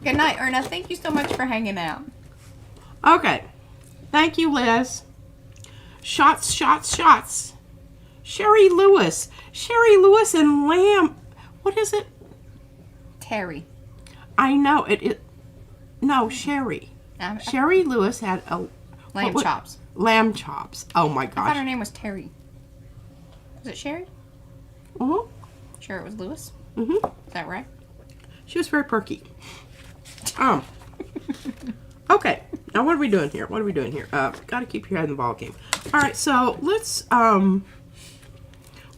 S1: Good night, Erna. Thank you so much for hanging out.
S2: Okay. Thank you, Liz. Shots, shots, shots. Sherry Lewis. Sherry Lewis and lamb. What is it?
S1: Terry.
S2: I know. No, Sherry. Sherry Lewis had a...
S1: Lamb chops.
S2: Lamb chops. Oh, my
S1: I
S2: gosh.
S1: thought her name was Terry. Was it Sherry? Sure, it was Lewis. Is that right?
S2: She was very perky. Okay. Now, what are we doing here? What are we doing here? Got to keep your head in the ball game. All right, so let's,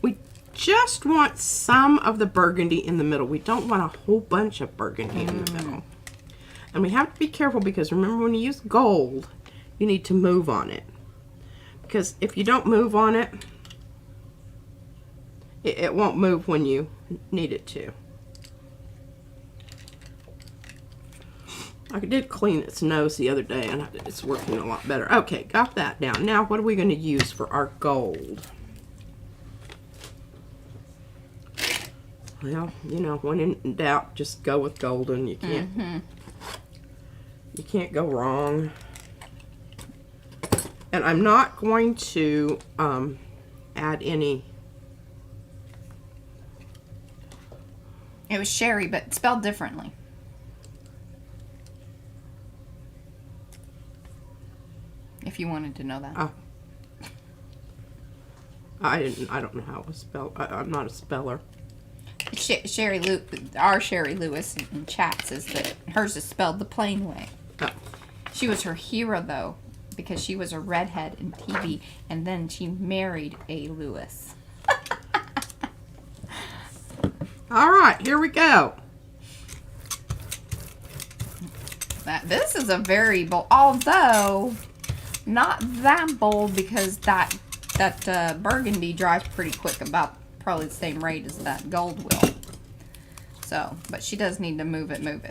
S2: we just want some of the burgundy in the middle. We don't want a whole bunch of burgundy in the middle. And we have to be careful because remember when you use gold, you need to move on it. Because if you don't move on it, it won't move when you need it to. I did clean its nose the other day and it's working a lot better. Okay, got that down. Now what are we going to use for our gold? Well, you know, when in doubt, just go with golden. You can't you can't go wrong. And I'm not going to add any.
S1: It was Sherry, but spelled differently. If you wanted to know that.
S2: Oh. I don't know how it was spelled. I'm not a speller.
S1: Our Sherry Lewis in chat says that hers is spelled the plain way.
S2: Oh.
S1: She was her hero, though, because she was a redhead in TV, and then she married a Lewis.
S2: All right, here we go.
S1: This is a very bold, although not that bold because that burgundy dries pretty quick, about probably the same rate as that gold will. So, but she does need to move it.
S2: Move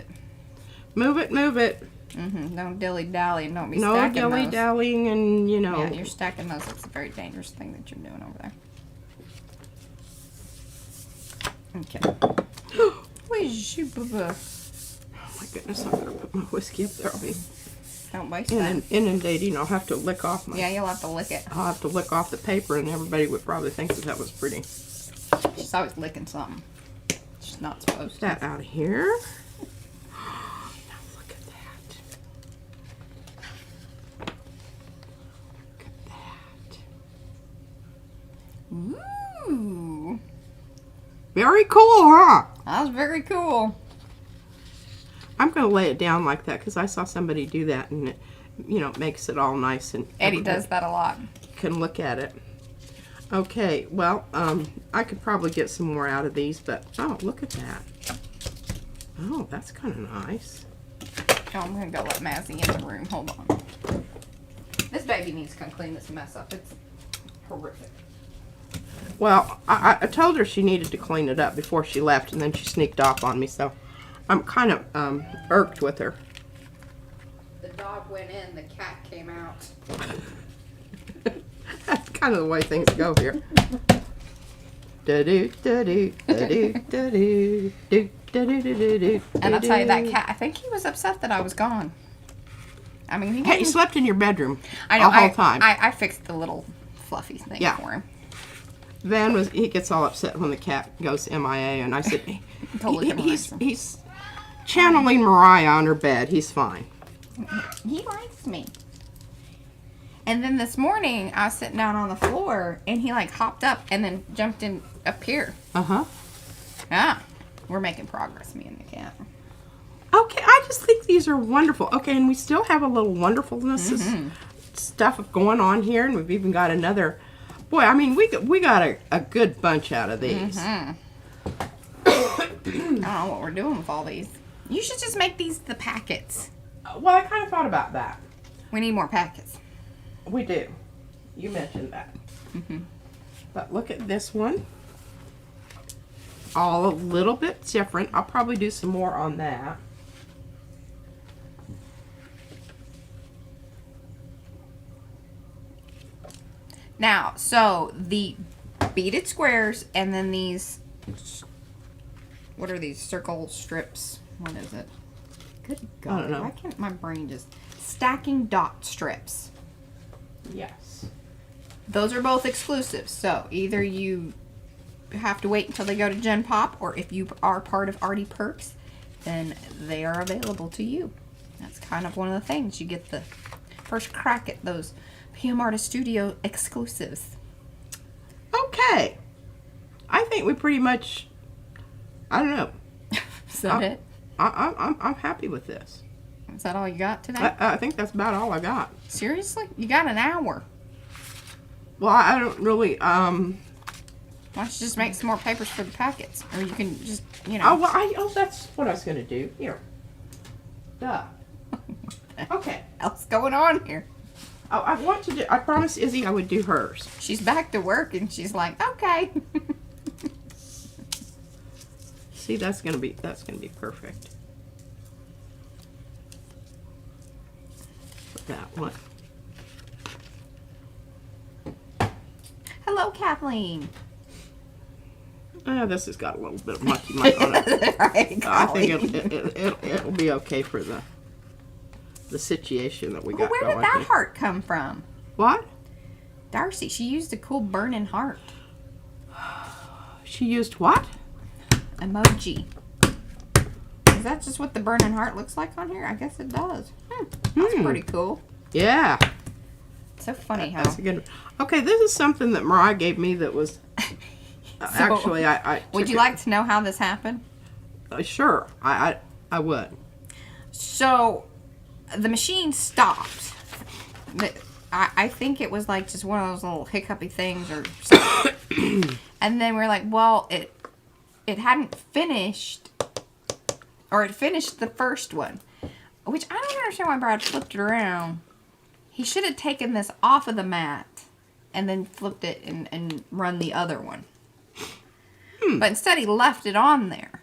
S2: it, move it.
S1: Don't dilly-dally and don't be
S2: no
S1: stacking those.
S2: No dilly-dallying and, you know.
S1: Yeah, you're stacking those. It's a very dangerous thing that you're doing over there. Okay. Where's you, boo-boo?
S2: Oh my goodness, I'm gonna put my whiskey up there. I'll be
S1: Don't waste that.
S2: inundating. I'll have to lick off my...
S1: Yeah, you'll have to lick it.
S2: I'll have to lick off the paper and everybody would probably think that was pretty.
S1: She's always licking something. She's not supposed to.
S2: That out of here. Now look at that. Look at that.
S1: Ooh.
S2: Very cool, huh?
S1: That was very cool.
S2: I'm going to lay it down like that because I saw somebody do that and it, you know, makes it all nice and
S1: Eddie does that a lot.
S2: Can look at it. Okay, well, I could probably get some more out of these, but oh, look at that. Oh, that's kind of nice.
S1: Oh, I'm going to go let Mazzy in the room. Hold on. This baby needs to come clean this mess up. It's horrific.
S2: Well, I told her she needed to clean it up before she left, and then she sneaked off on me, so I'm kind of irked with her.
S1: The dog went in, the cat came out.
S2: That's kind of the way things go here. Da-do, da-do, da-do, da-do, do, da-do-do-do-do,
S1: And I'll tell you, that cat, I think he was upset that I was gone. I mean,
S2: Hey, he slept in your bedroom
S1: I know,
S2: the whole time.
S1: I fixed the little fluffy thing for him.
S2: He gets all upset when the cat goes MIA, and I said, he's channeling Mariah on her bed. He's fine.
S1: He likes me. And then this morning, I was sitting down on the floor, and he like hopped up and then jumped in up here.
S2: Uh-huh.
S1: Yeah. We're making progress, me and the cat.
S2: Okay, I just think these are wonderful. Okay, and we still have a little wonderfulness stuff going on here, and we've even got another. Boy, I mean, we got a good bunch out of these.
S1: I don't know what we're doing with all these. You should just make these the packets.
S2: Well, I kind of thought about that.
S1: We need more packets.
S2: We do. You mentioned that. But look at this one. All a little bit different. I'll probably do some more on that.
S1: Now, so the beaded squares and then these, what are these, circle strips? What is it? Good God,
S2: I don't know.
S1: why can't my brain just, stacking dot strips.
S2: Yes.
S1: Those are both exclusive, so either you have to wait until they go to Gen Pop, or if you are part of Artie Perks, then they are available to you. That's kind of one of the things. You get the first crack at those PM Artist Studio exclusives.
S2: Okay. I think we pretty much, I don't know.
S1: Is that it?
S2: I'm happy with this.
S1: Is that all you got today?
S2: I think that's about all I got.
S1: Seriously? You got an hour.
S2: Well, I don't really,
S1: Why don't you just make some more papers for the packets? Or you can just, you know.
S2: Oh, well, that's what I was going to do. Here. Duh. Okay.
S1: What's going on here?
S2: Oh, I promised Izzy I would do hers.
S1: She's back to work and she's like, okay.
S2: See, that's gonna be perfect. Put that one.
S1: Hello, Kathleen.
S2: This has got a little bit of mucky muck on it.
S1: Right,
S2: I think it'll be okay for the situation that we got
S1: Where
S2: going
S1: did that
S2: here.
S1: heart come from?
S2: What?
S1: Darcy, she used a cool burning heart
S2: She used what?
S1: emoji. Is that just what the burning heart looks like on here? I guess it does. That's pretty cool.
S2: Yeah.
S1: So funny how.
S2: That's a good. Okay, this is something that Mariah gave me that was actually I
S1: Would
S2: took
S1: you like to know how this happened?
S2: Sure, I would.
S1: So, the machine stopped. I think it was like just one of those little hiccupy things or something. And then we're like, well, it hadn't finished, or it finished the first one, which I don't understand why Brad flipped it around. He should have taken this off of the mat and then flipped it and run the other one. But instead he left it on there.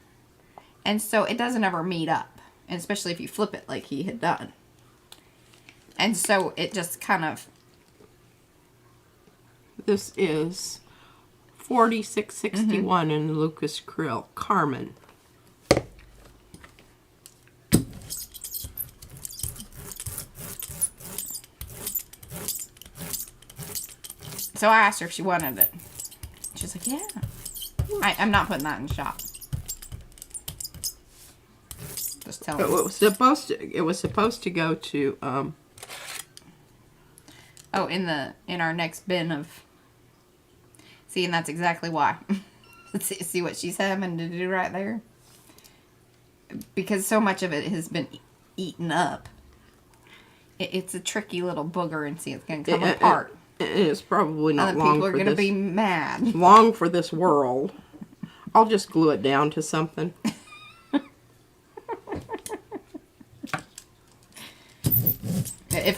S1: And so it doesn't ever meet up. And especially if you flip it like he had done. And so it just kind of...
S2: This is 4661 in Lucas Krill. Carmen.
S1: So I asked her if she wanted it. She's like, yeah. I'm not putting that in the shop. Just tell
S2: It
S1: me.
S2: was supposed to go to
S1: Oh, in our next bin of... See, and that's exactly why. See what she's having to do right there? Because so much of it has been eaten up. It's a tricky little booger, and see, it's going to come apart.
S2: It's probably not
S1: Other
S2: long
S1: people are
S2: for
S1: going to
S2: this.
S1: be mad.
S2: Long for this world. I'll just glue it down to something.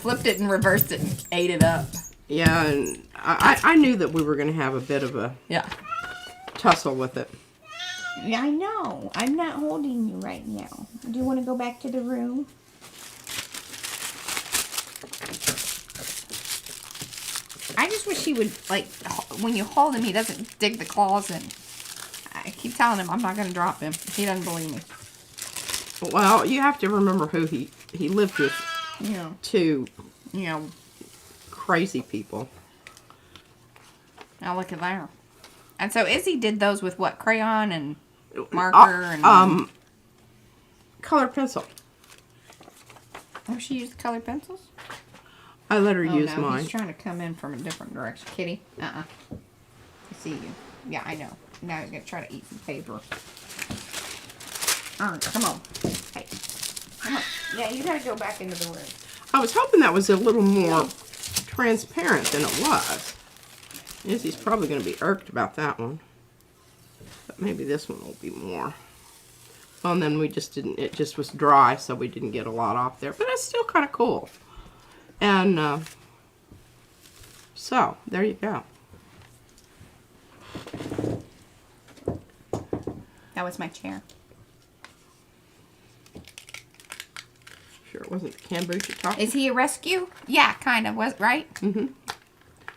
S1: flipped it and reversed it and ate it up.
S2: Yeah, and I knew that we were going to have a bit of a tussle with it.
S1: Yeah, I know. I'm not holding you right now. Do you want to go back to the room? I just wish he would, like, when you hold him, he doesn't dig the claws in. I keep telling him I'm not going to drop him. He doesn't believe me.
S2: Well, you have to remember who he lived with.
S1: Yeah.
S2: Two,
S1: Yeah.
S2: crazy people.
S1: Now look at there. And so Izzy did those with what? Crayon and marker and...
S2: Colored pencil.
S1: Oh, she used colored pencils?
S2: I let her use
S1: no,
S2: mine.
S1: He's trying to come in from a different direction. Kitty, I see you. Yeah, I know. Now he's going to try to eat some paper. Come on. Hey. Come on. Yeah, you got to go back into the room.
S2: I was hoping that was a little more transparent than it was. Izzy's probably going to be irked about that one. But maybe this one will be more. Well, and then we just didn't, it just was dry, so we didn't get a lot off there. But it's still kind of cool. And, so, there you go.
S1: That was my chair.
S2: Sure it wasn't the kombucha talking.
S1: Is he a rescue? Yeah, kind of, was right?
S2: Mm-hmm.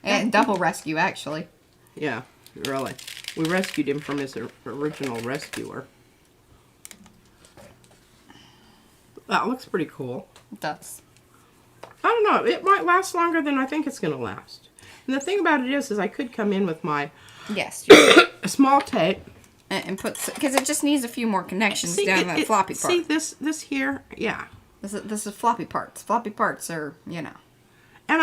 S1: And double rescue, actually.
S2: Yeah, really. We rescued him from his original rescuer. That looks pretty cool.
S1: It does.
S2: I don't know. It might last longer than I think it's going to last. And the thing about it is I could come in with my small tape.
S1: And put, because it just needs a few more connections down that floppy part.
S2: See this here? Yeah.
S1: This is floppy parts. Floppy parts are, you know.
S2: And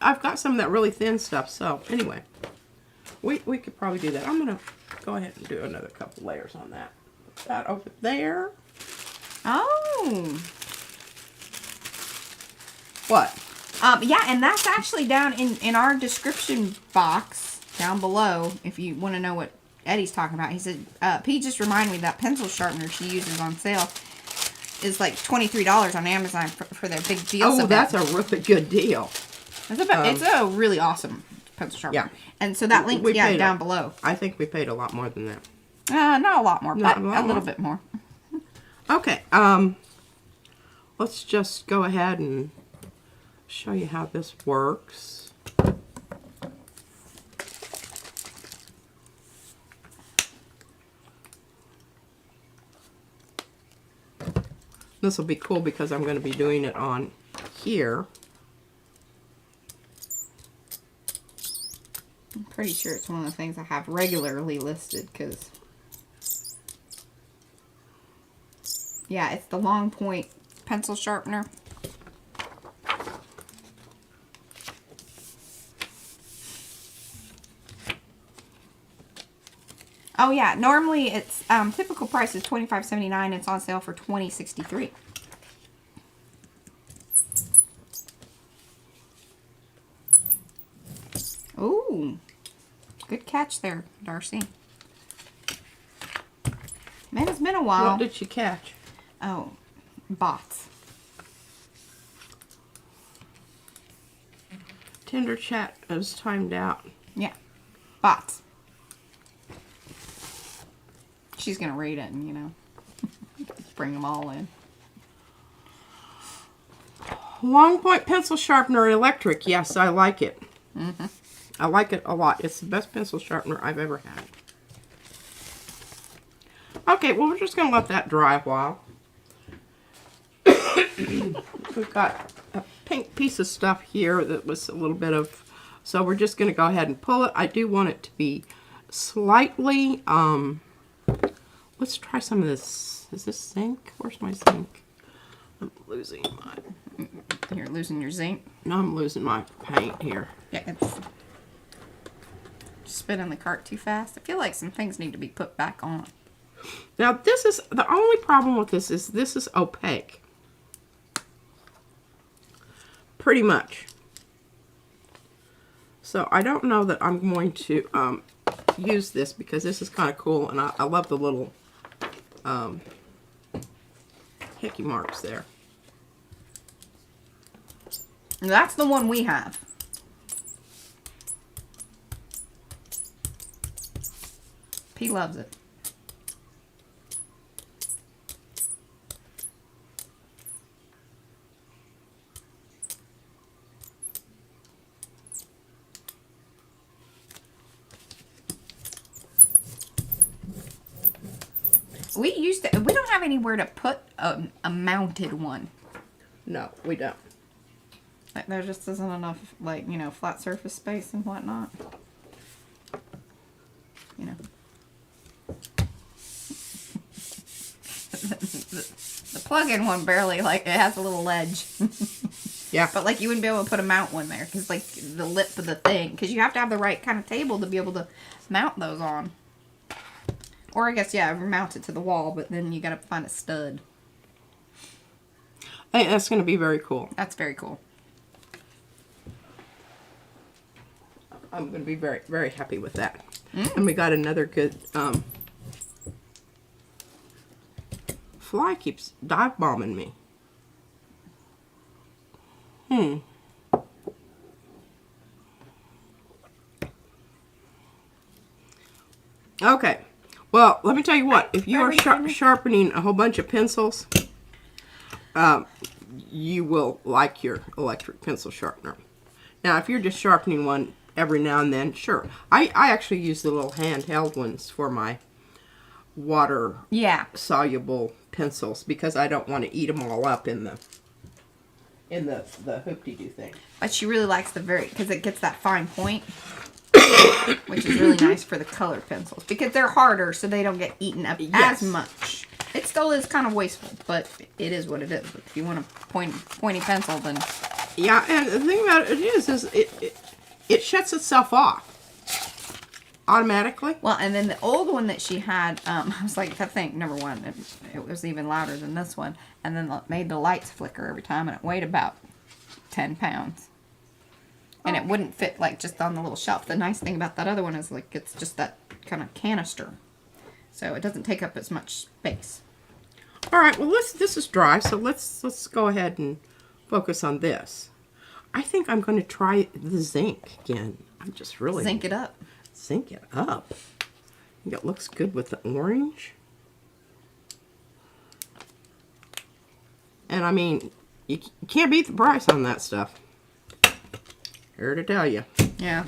S2: I've got some of that really thin stuff. So anyway, we could probably do that. I'm going to go ahead and do another couple layers on that. Put that over there.
S1: Oh.
S2: What?
S1: Yeah, and that's actually down in our description box down below. If you want to know what Eddie's talking about, he said, P just reminded me that pencil sharpener she uses on sale is like $23 on Amazon for their big deal.
S2: Oh, that's a really good deal.
S1: It's a really awesome pencil sharpener. Yeah. And so that link's down below.
S2: I think we paid a lot more than that.
S1: Not a lot more, but a little bit more.
S2: Okay, let's just go ahead and show you how this works. This will be cool because I'm going to be doing it on here.
S1: I'm pretty sure it's one of the things I have regularly listed because, yeah, it's the long point pencil sharpener. Oh yeah, normally it's typical price is $25.79. It's on sale for $20.63. Ooh, good catch there, Darcy. Man, it's been a while.
S2: What did she catch?
S1: Oh, bots.
S2: Tinder chat is timed out.
S1: Yeah, bots. She's gonna read it and, you know, bring them all in.
S2: Long point pencil sharpener electric. Yes, I like it.
S1: Mm-hmm.
S2: I like it a lot. It's the best pencil sharpener I've ever had. Okay, well, we're just going to let that dry a while. We've got a pink piece of stuff here that was a little bit of... So we're just going to go ahead and pull it. I do want it to be slightly... let's try some of this. Is this zinc? Where's my zinc? I'm losing my...
S1: You're losing your zinc?
S2: No, I'm losing my paint here.
S1: Yeah, it's spinning the cart too fast. I feel like some things need to be put back on.
S2: Now, this is... The only problem with this is opaque. Pretty much. So, I don't know that I'm going to use this because this is kind of cool. And I love the little hickey marks there.
S1: That's the one we have. P loves it. We don't have anywhere to put a mounted one.
S2: No, we don't.
S1: Like, there just isn't enough, like, you know, flat surface space and whatnot. You know. The plug-in one barely, like, it has a little ledge.
S2: Yeah.
S1: But, like, you wouldn't be able to put a mount one there. Because, like, the lip of the thing. Because you have to have the right kind of table to be able to mount those on. Or, I guess, yeah, mount it to the wall. But then you got to find a stud.
S2: I think that's going to be very cool.
S1: That's very cool.
S2: I'm going to be very, very happy with that. And we got another good... fly keeps dive bombing me. Okay. Well, let me tell you what. If you are sharpening a whole bunch of pencils, you will like your electric pencil sharpener. Now, if you're just sharpening one every now and then, sure. I actually use the little handheld ones for my water soluble pencils because I don't want to eat them all up in the hoop-de-doo thing.
S1: But she really likes because it gets that fine point, which is really nice for the colored pencils because they're harder, so they don't get eaten up as much. It still is kind of wasteful, but it is what it is. If you want a pointy pencil, then
S2: yeah. And the thing about it is it shuts itself off automatically.
S1: Well, and then the old one that she had, I was like, that thing, number one, it was even louder than this one. And then it made the lights flicker every time, and it weighed about 10 pounds. And it wouldn't fit, like, just on the little shelf. The nice thing about that other one is, like, it's just that kind of canister. So it doesn't take up as much space.
S2: All right, well, this is dry, so let's go ahead and focus on this. I think I'm going to try the zinc again. I'm just really...
S1: Zinc it up.
S2: Zinc it up. I think it looks good with the orange. And I mean, you can't beat the price on that stuff. Here to tell you.
S1: Yeah.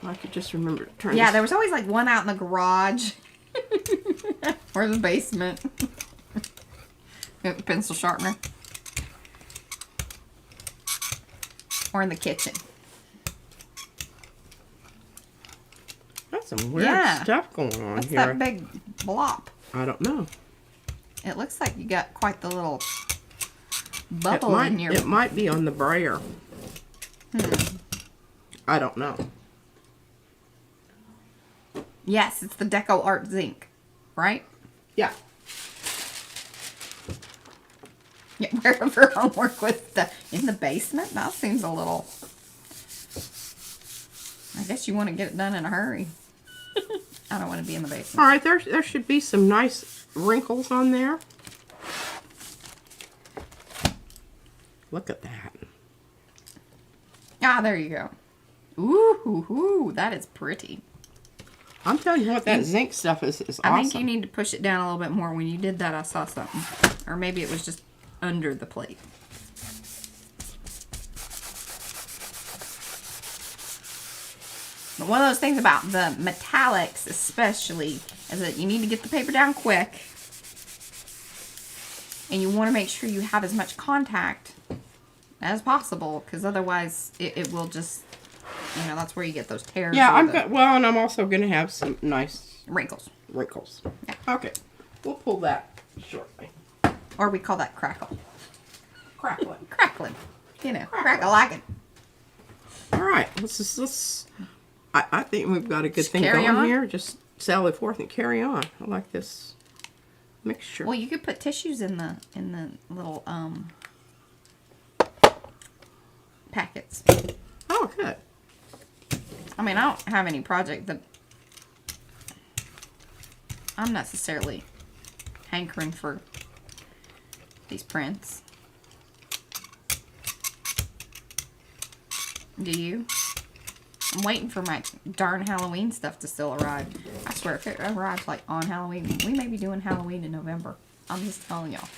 S2: I could just remember to turn
S1: there was always like one out in the garage. Or the basement. Pencil sharpener. Or in the kitchen.
S2: That's some weird stuff going on
S1: What's
S2: here.
S1: That big blop?
S2: I don't know.
S1: It looks like you got quite the little bubble in your...
S2: It might be on the brayer. I don't know.
S1: Yes, it's the Deco Art zinc, right?
S2: Yeah.
S1: Yeah, wherever homework was in the basement? That seems a little... I guess you want to get it done in a hurry. I don't want to be in the basement.
S2: All right, there should be some nice wrinkles on there. Look at that.
S1: Ah, there you go. Ooh, that is pretty.
S2: I'm telling you what, that zinc stuff is awesome.
S1: I think you need to push it down a little bit more. When you did that, I saw something. Or maybe it was just under the plate. But one of those things about the metallics especially is that you need to get the paper down quick. And you want to make sure you have as much contact as possible, because otherwise it will just, you know, that's where you get those tears.
S2: Yeah, and I'm also going to have some nice
S1: wrinkles.
S2: Yeah. Okay, we'll pull that shortly.
S1: Or we call that crackle.
S2: Crackling.
S1: You know, crack-a-lackin'.
S2: All right, I think we've got a good thing going here. Just sally forth and carry on. I like this mixture.
S1: Well, you could put tissues in the little packets.
S2: Oh, good.
S1: I mean, I don't have any project that I'm necessarily hankering for these prints. Do you? I'm waiting for my darn Halloween stuff to still arrive. I swear, if it arrives like on Halloween, we may be doing Halloween in November. I'm just telling y'all.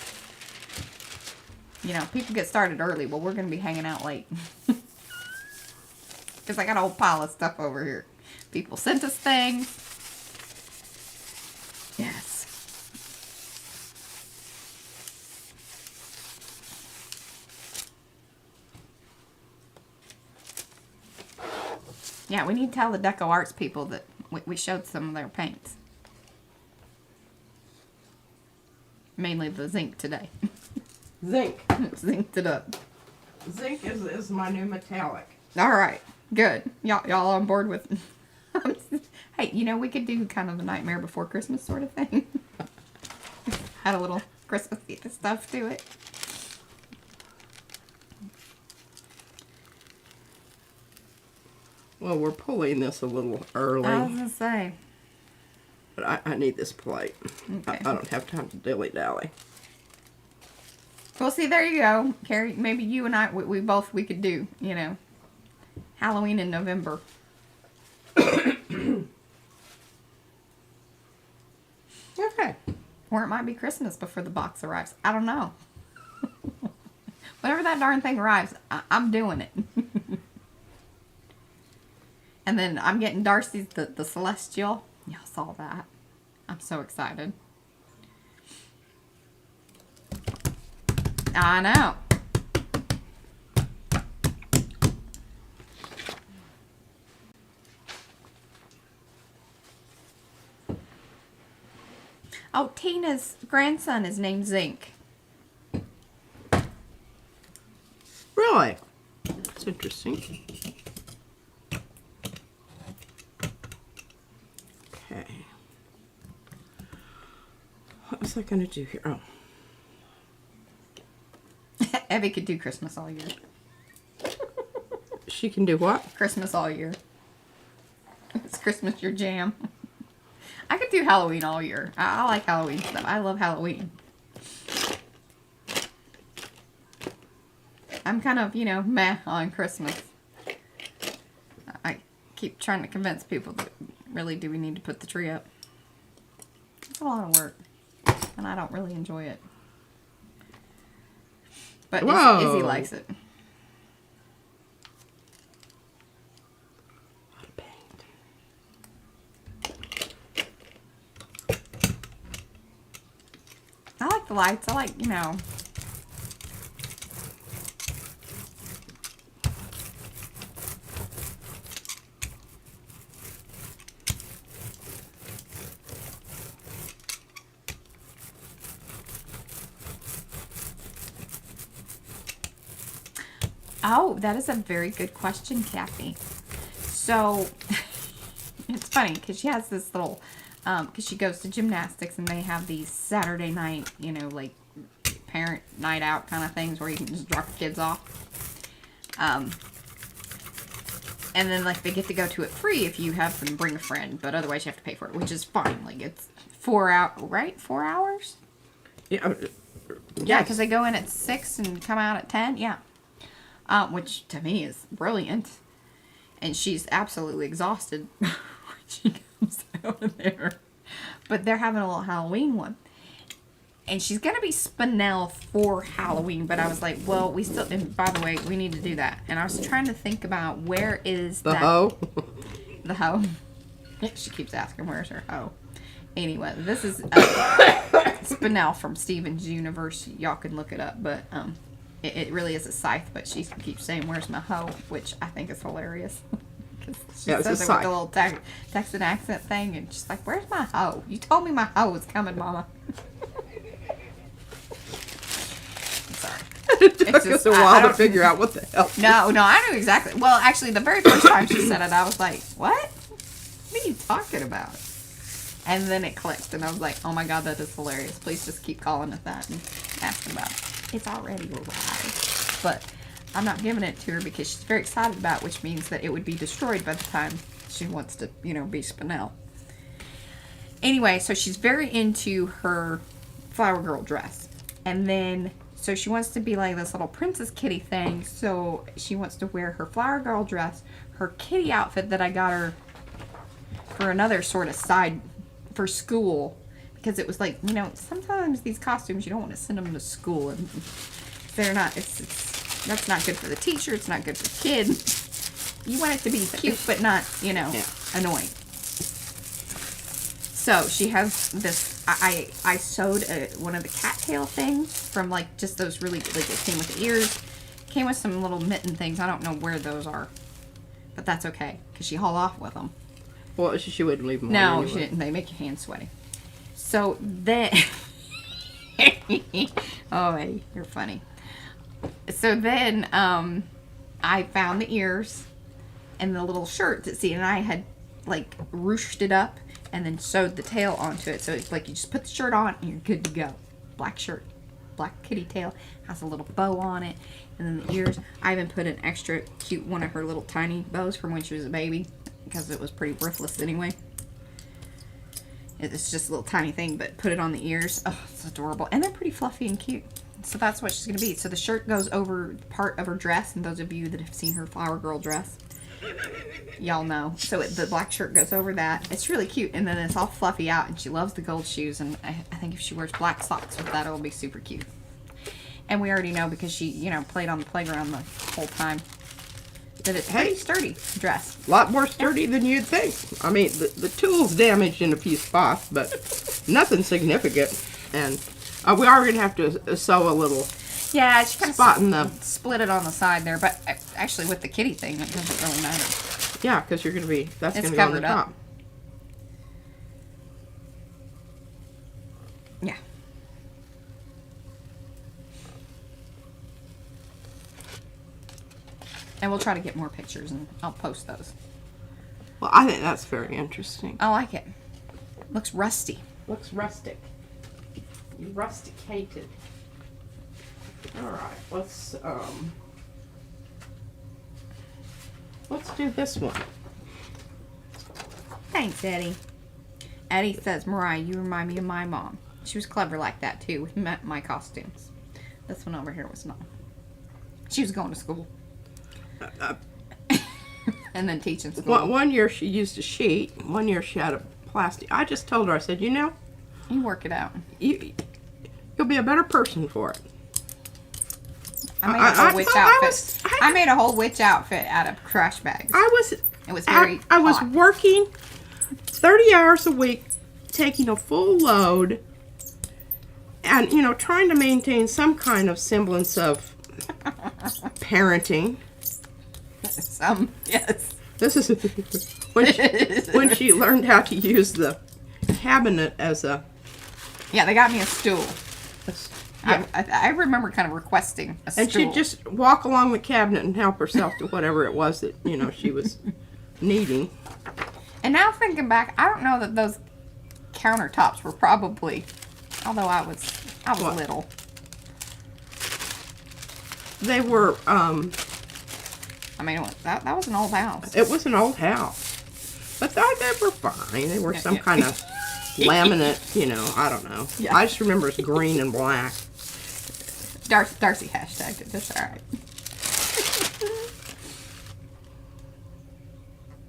S1: You know, people get started early. Well, we're going to be hanging out late. Because I got a whole pile of stuff over here. People sent us things. Yes. Yeah, we need to tell the Deco Arts people that we showed some of their paints. Mainly the zinc today.
S2: Zinc.
S1: Zinked it up.
S2: Zinc is my new metallic.
S1: All right, good. Y'all on board with? Hey, you know, we could do kind of the Nightmare Before Christmas sort of thing. Had a little Christmas stuff to it.
S2: Well, we're pulling this a little early.
S1: I was gonna say.
S2: But I need this plate.
S1: Okay.
S2: I don't have time to dilly-dally.
S1: Well, see, there you go, Carrie. Maybe you and I, we could do, you know, Halloween in November.
S2: Okay.
S1: Or it might be Christmas before the box arrives. I don't know. Whenever that darn thing arrives, I'm doing it. And then I'm getting Darcy's the Celestial. Y'all saw that. I'm so excited. I know. Oh, Tina's grandson is named Zinc.
S2: Really? That's interesting. Okay. What was I going to do here? Oh.
S1: Evie could do Christmas all year.
S2: She can do what?
S1: Christmas all year. It's Christmas your jam. I could do Halloween all year. I like Halloween stuff. I love Halloween. I'm kind of, you know, meh on Christmas. I keep trying to convince people that really do we need to put the tree up. It's a lot of work. And I don't really enjoy it. But Izzy likes it. I like the lights. I like, you know. Oh, that is a very good question, Kathy. So, it's funny because she has this little, because she goes to gymnastics and they have these Saturday night, you know, like parent night out kind of things where you can just drop the kids off. And then like they get to go to it free if you have them bring a friend, but otherwise you have to pay for it, which is fine. Like it's 4 hours, right? 4 hours?
S2: Yeah.
S1: Yeah, because they go in at 6 and come out at 10. Yeah. Which to me is brilliant. And she's absolutely exhausted when she comes out of there. But they're having a little Halloween one. And she's going to be Spinel for Halloween. But I was like, well, we still... And by the way, we need to do that. And I was trying to think about where is
S2: the
S1: that...
S2: hoe?
S1: The hoe. She keeps asking, where's her hoe? Anyway, this is Spinel from Steven's Universe. Y'all can look it up. But it really is a scythe. But she keeps saying, where's my hoe? Which I think is hilarious. She says it with a little Texan accent thing. And she's like, where's my hoe? You told me my hoe was coming, Mama. I'm sorry.
S2: It took us a while to figure out what the hell.
S1: No, I knew exactly. Well, actually, the very first time she said it, I was like, what? What are you talking about? And then it clicked, and I was like, oh my God, that is hilarious. Please just keep calling it that and asking about it. It's already arrived. But I'm not giving it to her because she's very excited about it, which means that it would be destroyed by the time she wants to, you know, be Spinel. Anyway, so she's very into her flower girl dress. And then, So she wants to be like this little princess kitty thing. So she wants to wear her flower girl dress, her kitty outfit that I got her for another sort of side for school. Because it was like, you know, sometimes these costumes, you don't want to send them to school. And they're not, that's not good for the teacher. It's not good for the kid. You want it to be cute, but not, you know, annoying. So she has this, I sewed one of the cattail things from like just those really, like it came with the ears. Came with some little mitten things. I don't know where those are. But that's okay, because she hauled off with them.
S2: Well, she wouldn't leave them on
S1: No,
S2: anyway.
S1: she didn't. They make your hands sweaty. So then, oh, Eddie, you're funny. So then, I found the ears and the little shirt that and I had like ruched it up and then sewed the tail onto it. So it's like you just put the shirt on and you're good to go. Black shirt, black kitty tail, has a little bow on it, and then the ears. I even put an extra cute one of her little tiny bows from when she was a baby because it was pretty worthless anyway. It's just a little tiny thing, but put it on the ears. Oh, it's adorable. And they're pretty fluffy and cute. So that's what she's going to be. So the shirt goes over part of her dress. And those of you that have seen her flower girl dress, y'all know. So the black shirt goes over that. It's really cute. And then it's all fluffy out. And she loves the gold shoes. And I think if she wears black socks with that, it'll be super cute. And we already know because she, you know, played on the playground the whole time, that it's a pretty sturdy dress.
S2: A lot more sturdy than you'd think. I mean, the tool's damaged in a few spots, but nothing significant. And we are going to have to sew a little
S1: Yeah, she kind
S2: spot in the...
S1: split it on the side there. But actually with the kitty thing, it doesn't really matter.
S2: Yeah, because you're going to be... That's
S1: It's
S2: going to go on the
S1: covered up.
S2: top.
S1: Yeah. And we'll try to get more pictures and I'll post those.
S2: Well, I think that's very interesting.
S1: I like it. Looks rusty.
S2: Looks rustic. You rusticated. Alright, let's do this one.
S1: Thanks, Eddie. Eddie says, Mariah, you remind me of my mom. She was clever like that too with my costumes. This one over here was not. She was going to school. And then teaching school.
S2: One year she used a sheet. One year she had a plastic. I just told her, I said, you know,
S1: You work it out.
S2: you'll be a better person for it.
S1: I made a whole witch outfit. I made a whole witch outfit out of trash bags. It was very
S2: I was
S1: hot.
S2: working 30 hours a week, taking a full load, and, you know, trying to maintain some kind of semblance of parenting.
S1: Yes.
S2: This is when she learned how to use the cabinet as a...
S1: Yeah, they got me a stool.
S2: Yeah.
S1: I remember kind of requesting a stool.
S2: And she'd just walk along the cabinet and help herself to whatever it was that, you know, she was needing.
S1: And now thinking back, I don't know that those countertops were probably, although I was
S2: What?
S1: little.
S2: They were,
S1: I mean, that was an old house.
S2: it was an old house. But they were fine. They were some kind of laminate, you know, I don't know.
S1: Yeah.
S2: I just remember it's green and black.
S1: Darcy hashtagged it. That's all right.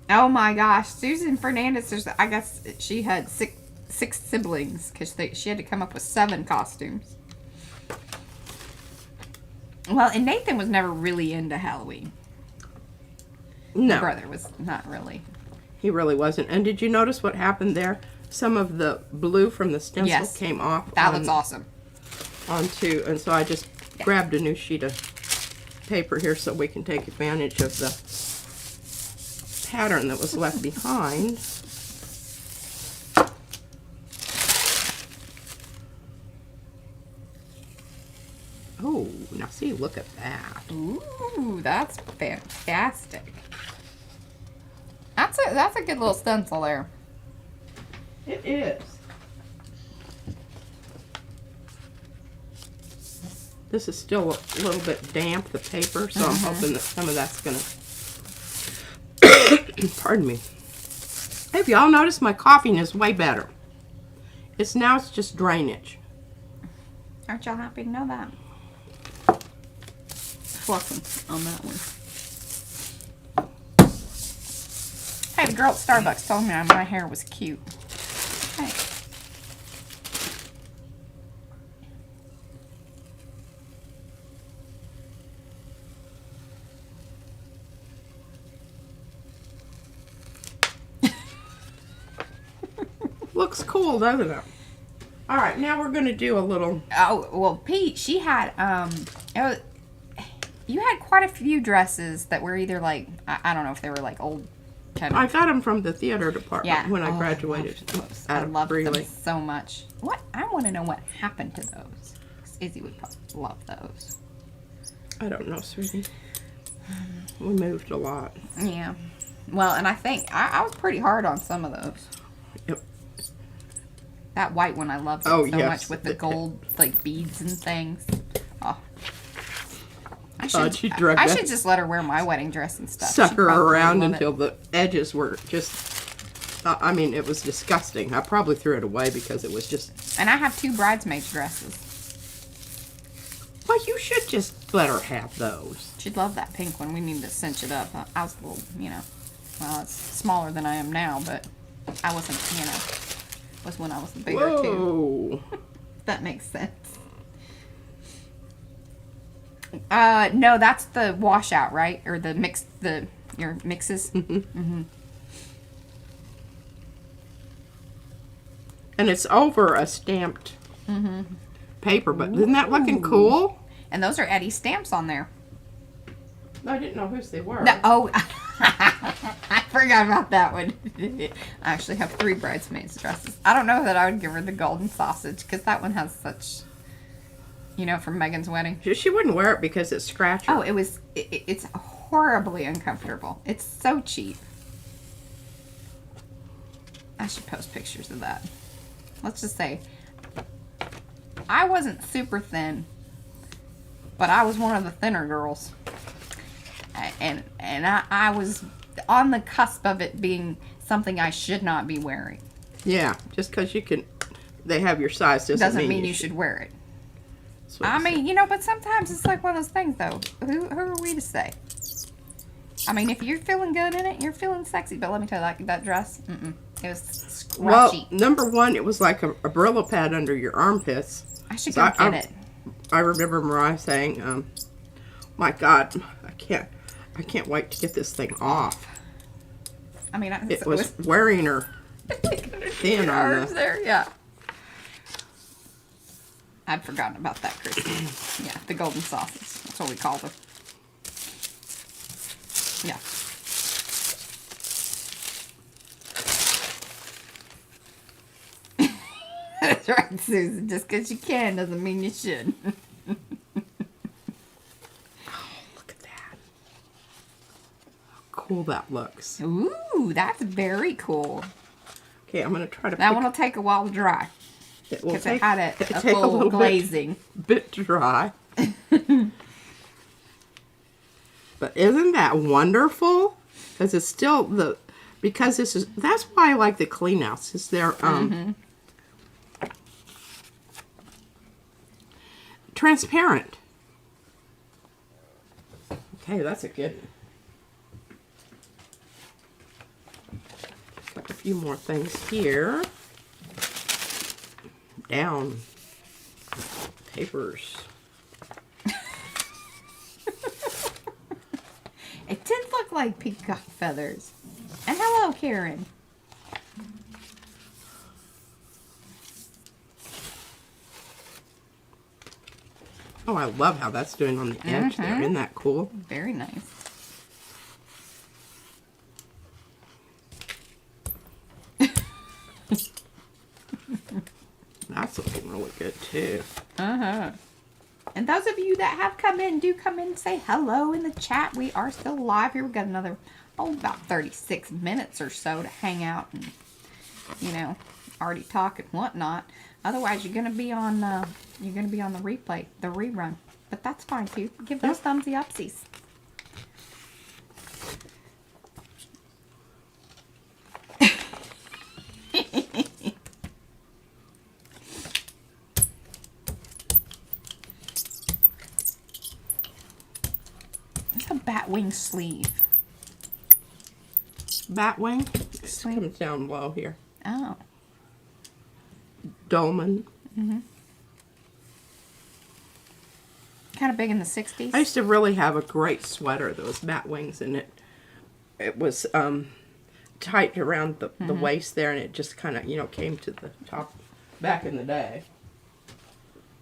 S1: Oh my gosh, Susan Fernandez. I guess she had six siblings because she had to come up with 7 costumes. Well, and Nathan was never really into Halloween.
S2: No,
S1: My brother was not really.
S2: he really wasn't. And did you notice what happened there? Some of the blue from the stencil
S1: Yes.
S2: came off.
S1: That looks awesome.
S2: Onto, and so I just grabbed a new sheet of paper here so we can take advantage of the pattern that was left behind. Oh, now see, look at that.
S1: Ooh, that's fantastic. That's a good little stencil there.
S2: It is. This is still a little bit damp, the paper, so I'm hoping that some of that's going to... Pardon me. Have y'all noticed my coughing is way better? It's just drainage.
S1: Aren't y'all happy to know that? plucking on that one. Hey, the girl at Starbucks told me my hair was cute. Hey.
S2: Looks cool, doesn't it? All right, now we're gonna do a little.
S1: Oh well, Pete, she had you had quite a few dresses that were either like I don't know if they were like old. Kind of,
S2: I got them from the theater department when I graduated.
S1: I loved them so much. What I want to know what happened to those. Izzy would probably love those.
S2: I don't know, sweetie. We moved a lot.
S1: Yeah. Well, and I think I was pretty hard on some of those.
S2: Yep.
S1: That white one I loved so much with the gold like beads and things. Oh. I should just let her wear my wedding dress and stuff.
S2: Suck her around until the edges were just, I mean, it was disgusting. I probably threw it away because it was just.
S1: And I have 2 bridesmaids dresses.
S2: Well, you should just let her have those.
S1: She'd love that pink one. We need to cinch it up. I was a little, well, it's smaller than I am now, but I wasn't, was when I was bigger too. That makes sense. No, that's the washout, right? Or the mix, your mixes.
S2: Mm-hmm. And it's over a stamped paper, but isn't that looking cool?
S1: And those are Eddie's stamps on there.
S2: I didn't know whose they were.
S1: No, I forgot about that one. I actually have 3 bridesmaids dresses. I don't know that I would give her the golden sausage because that one has such, from Megan's wedding.
S2: She wouldn't wear it because it's scratchy.
S1: Oh, it's horribly uncomfortable. It's so cheap. I should post pictures of that. Let's just say I wasn't super thin, but I was one of the thinner girls. And I was on the cusp of it being something I should not be wearing.
S2: Yeah, just because they have your size doesn't mean you should
S1: wear it. I mean, but sometimes it's like one of those things, though. Who are we to say? I mean, if you're feeling good in it, you're feeling sexy. But let me tell you, that dress, it was scratchy.
S2: Well, number one, it was like a Brillo pad under your armpits.
S1: I should go get it.
S2: I remember Mariah saying, my God, I can't wait to get this thing off.
S1: I mean,
S2: it was wearing her thin on
S1: arms there, yeah. I'd forgotten about that, Christy. Yeah, the golden sausage. That's what we called her. Yeah. That's right, Susan. Just because you can doesn't mean you should.
S2: Oh, look at that. How cool that looks.
S1: Ooh, that's very cool.
S2: Okay, I'm going to try to...
S1: That one will take a while to dry. Because it had a full glazing.
S2: Bit dry. But isn't that wonderful? Because it's still that's why I like the clean outs. Is they're transparent. Okay, that's a good one. Got a few more things here. Down papers.
S1: It did look like peacock feathers. And hello, Karen.
S2: Oh, I love how that's doing on the edge there. Isn't that cool?
S1: Very nice.
S2: That's looking really good too.
S1: And those of you that have come in, do come in and say hello in the chat. We are still live here. We've got another, about 36 minutes or so to hang out and, already talk and whatnot. Otherwise, you're gonna be on the replay, the rerun. But that's fine too. Give those thumbsy upsies. Batwing sleeve.
S2: Batwing? It
S1: Sleeve.
S2: comes down low here.
S1: Oh.
S2: Dolman.
S1: Kind of big in the 60s.
S2: I used to really have a great sweater that was Batwings, and it was tight around the waist there, and it just kind of, you know, came to the top back in the day.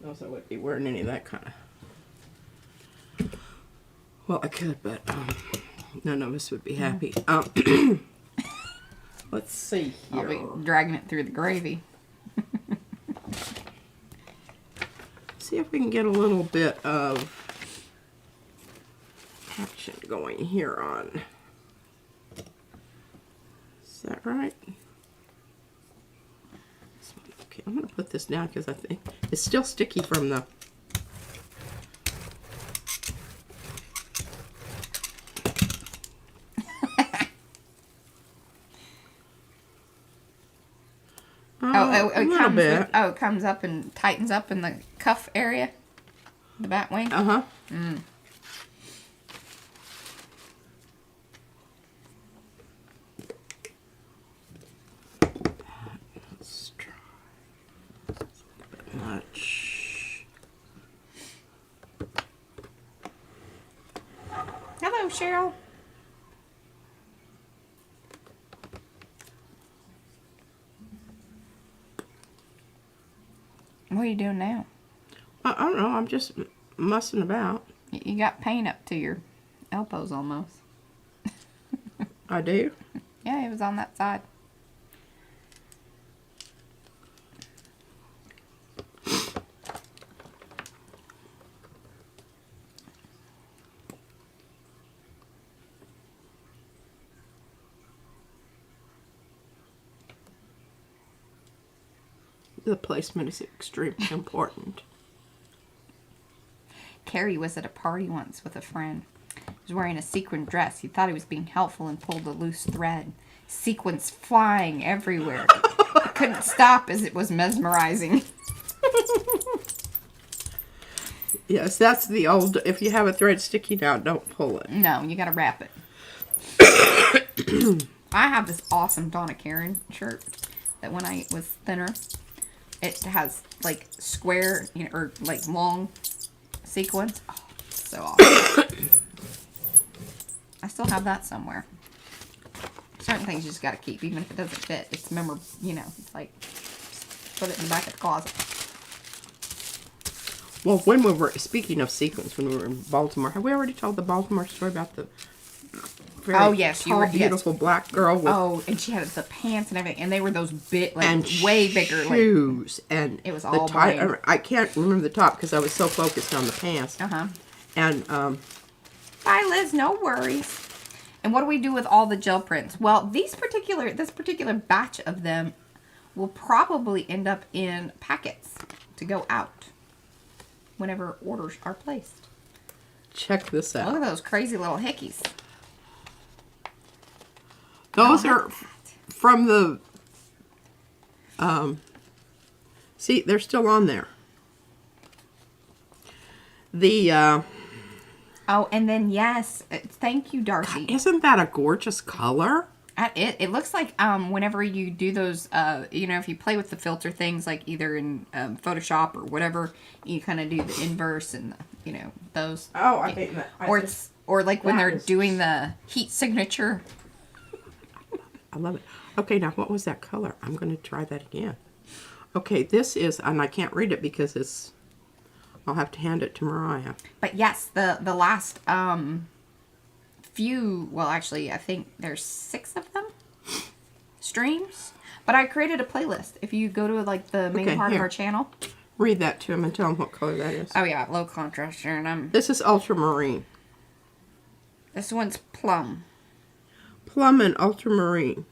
S2: Else I wouldn't be wearing any of that kind of. Well, I could, but none of us would be happy. Let's see here.
S1: I'll be dragging it through the gravy.
S2: See if we can get a little bit of action going here on. Is that right? Okay, I'm going to put this down because I think it's still sticky from the...
S1: It comes up and tightens up in the cuff area, the bat wing.
S2: Uh-huh. Let's try. It's a little bit much.
S1: Hello, Cheryl. What are you doing now?
S2: I don't know. I'm just mussing about.
S1: You got paint up to your elbows almost.
S2: I do?
S1: Yeah, it was on that side.
S2: The placement is extremely important.
S1: Carrie was at a party once with a friend. He was wearing a sequin dress. He thought he was being helpful and pulled a loose thread. Sequins flying everywhere. He couldn't stop as it was mesmerizing.
S2: Yes, that's the old, if you have a thread sticking out, don't pull it.
S1: No, you gotta wrap it. I have this awesome Donna Karen shirt that when I was thinner, it has like square, you know, or like long sequins. Oh, so awesome. I still have that somewhere. Certain things you just gotta keep, even if it doesn't fit. It's memorable, you know, it's like, put it in the back of the closet.
S2: Well, when we were, speaking of sequins, when we were in Baltimore, have we already told the Baltimore story about the very
S1: yes,
S2: tall, beautiful black girl with
S1: and she had the pants and everything, and they were those big, like
S2: and
S1: way bigger,
S2: shoes, and
S1: it was
S2: the
S1: all
S2: tie.
S1: bling.
S2: I can't remember the top because I was so focused on the pants. And
S1: Bye, Liz. No worries. And what do we do with all the gel prints? Well, this particular batch of them will probably end up in packets to go out whenever orders are placed.
S2: check this out.
S1: Look at those crazy little hickeys.
S2: Those are from the, see, they're still on there. The,
S1: oh, and then, yes, thank you, Darcy.
S2: isn't that a gorgeous color?
S1: It looks like whenever you do those, you know, if you play with the filter things, like either in Photoshop or whatever, you kind of do the inverse and, you know, those.
S2: Oh, I think that.
S1: Or like when they're doing the heat signature.
S2: I love it. Okay, now what was that color? I'm going to try that again. Okay, this is, and I can't read it because it's, I'll have to hand it to Mariah.
S1: But yes, the last few, well actually I think there's 6 of them streams. But I created a playlist. If you go to like the main part of our channel.
S2: Read that to him and tell him what color that is.
S1: Oh yeah, low contrast here, and
S2: This is ultramarine.
S1: this one's plum.
S2: Plum and ultramarine.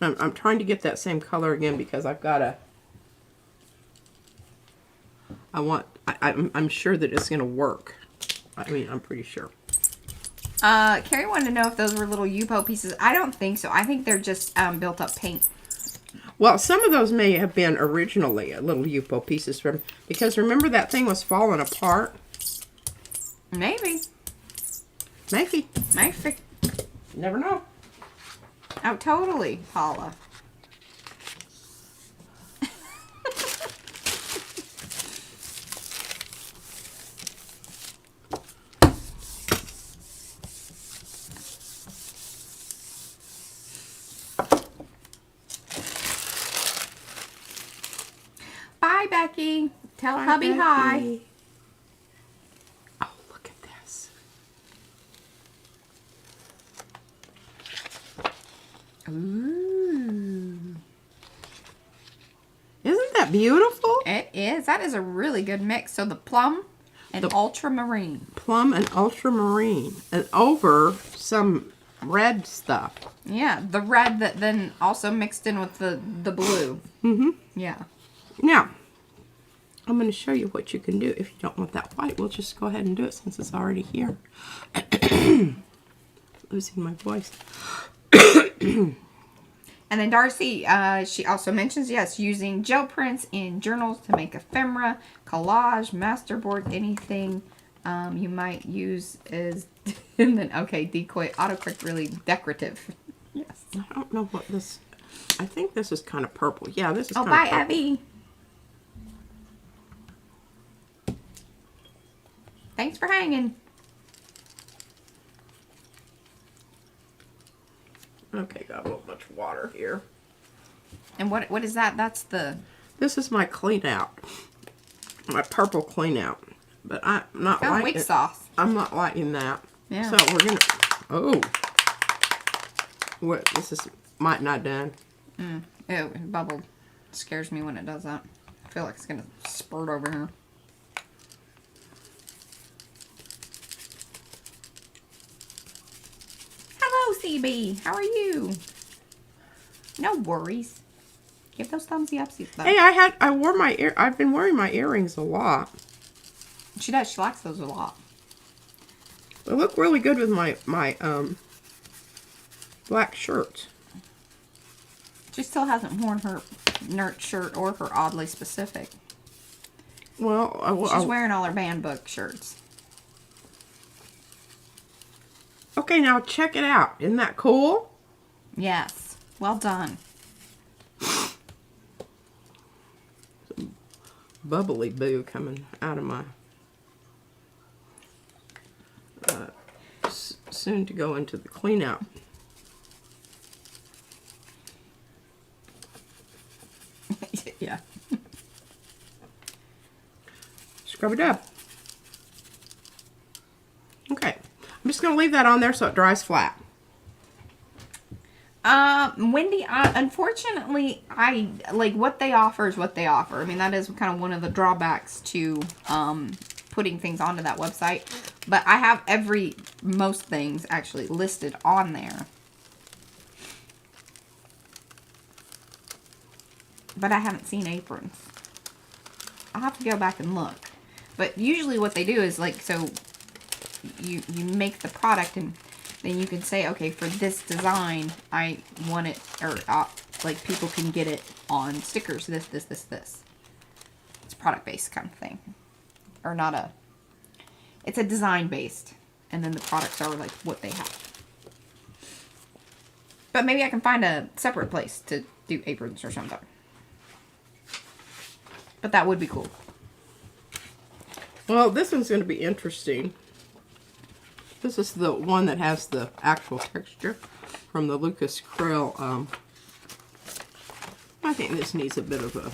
S2: I'm trying to get that same color again because I've got a. I'm sure that it's going to work. I mean, I'm pretty sure.
S1: Carrie wanted to know if those were little Yupo pieces. I don't think so. I think they're just built up paint.
S2: Well, some of those may have been originally little Yupo pieces from, because remember that thing was falling apart?
S1: Maybe.
S2: Maybe.
S1: Maybe.
S2: Never know.
S1: Oh, totally, Paula. Bye, Becky. Tell
S2: Bye,
S1: hubby hi.
S2: Becky. Oh, look at this.
S1: Ooh.
S2: Isn't that beautiful?
S1: It is. That is a really good mix. So the plum and ultramarine.
S2: Plum and ultramarine. And over some red stuff.
S1: Yeah, the red that then also mixed in with the blue.
S2: Mm-hmm.
S1: Yeah.
S2: Now, I'm going to show you what you can do. If you don't want that white, we'll just go ahead and do it since it's already here. Losing my voice.
S1: And then Darcy, she also mentions, yes, using gel prints in journals to make ephemera, collage, masterboard, anything you might use is, and then, okay, decoy, autocorrect, really decorative. Yes.
S2: I don't know what this, I think this is kind of purple. Yeah, this is
S1: Oh,
S2: kind
S1: bye,
S2: of purple.
S1: Abby. Thanks for hanging.
S2: Okay, got a little much water here.
S1: And what is that? That's the...
S2: This is my clean out. My purple clean out. But I'm not
S1: Oh,
S2: liking
S1: weak
S2: it.
S1: sauce.
S2: I'm not liking that.
S1: Yeah.
S2: So we're gonna, oh. What, this is, might not done.
S1: Ew, it bubbled. Scares me when it does that. I feel like it's gonna spurt over here. Hello, CB. How are you? No worries. Give those thumbsy upsies though.
S2: Hey, I've been wearing my earrings a lot.
S1: She does. She likes those a lot.
S2: They look really good with my black shirts.
S1: She still hasn't worn her nerd shirt or her oddly specific.
S2: Well,
S1: She's wearing all her band book shirts.
S2: okay, now check it out. Isn't that cool?
S1: Yes. Well done.
S2: Bubbly boo coming out of my soon to go into the clean out.
S1: Yeah.
S2: Scrub it up. Okay, I'm just gonna leave that on there so it dries flat.
S1: Wendy, unfortunately, what they offer is what they offer. I mean, that is kind of one of the drawbacks to, putting things onto that website. But I have most things actually listed on there. But I haven't seen aprons. I'll have to go back and look. But usually what they do is, like, so you make the product and then you can say, okay, for this design, I want it, or like people can get it on stickers, this. It's product-based kind of thing. Or not a, it's a design-based. And then the products are like what they have. But maybe I can find a separate place to do aprons or something. But that would be cool.
S2: Well, this one's going to be interesting. This is the one that has the actual texture from the Lucas Krill. I think this needs a bit of a,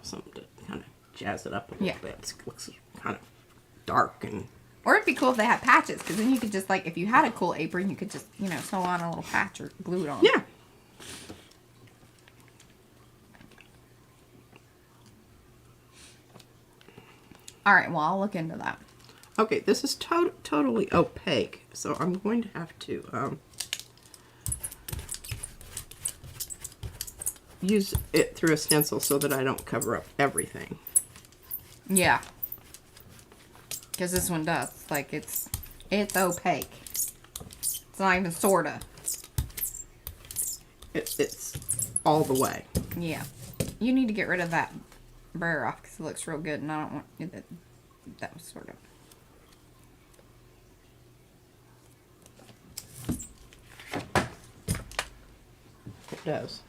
S2: something to kind of jazz it up a little bit. It looks kind of dark and...
S1: Or it'd be cool if they had patches, because then you could just, like, if you had a cool apron, you could just, sew on a little patch or glue it on.
S2: Yeah.
S1: Alright, well, I'll look into that.
S2: Okay, this is totally opaque, so I'm going to have to use it through a stencil so that I don't cover up everything.
S1: Yeah. Because this one does. Like, it's opaque. It's not even sorta.
S2: It's all the way.
S1: Yeah. You need to get rid of that brayer off because it looks real good, and I don't want that was sort of.
S2: does.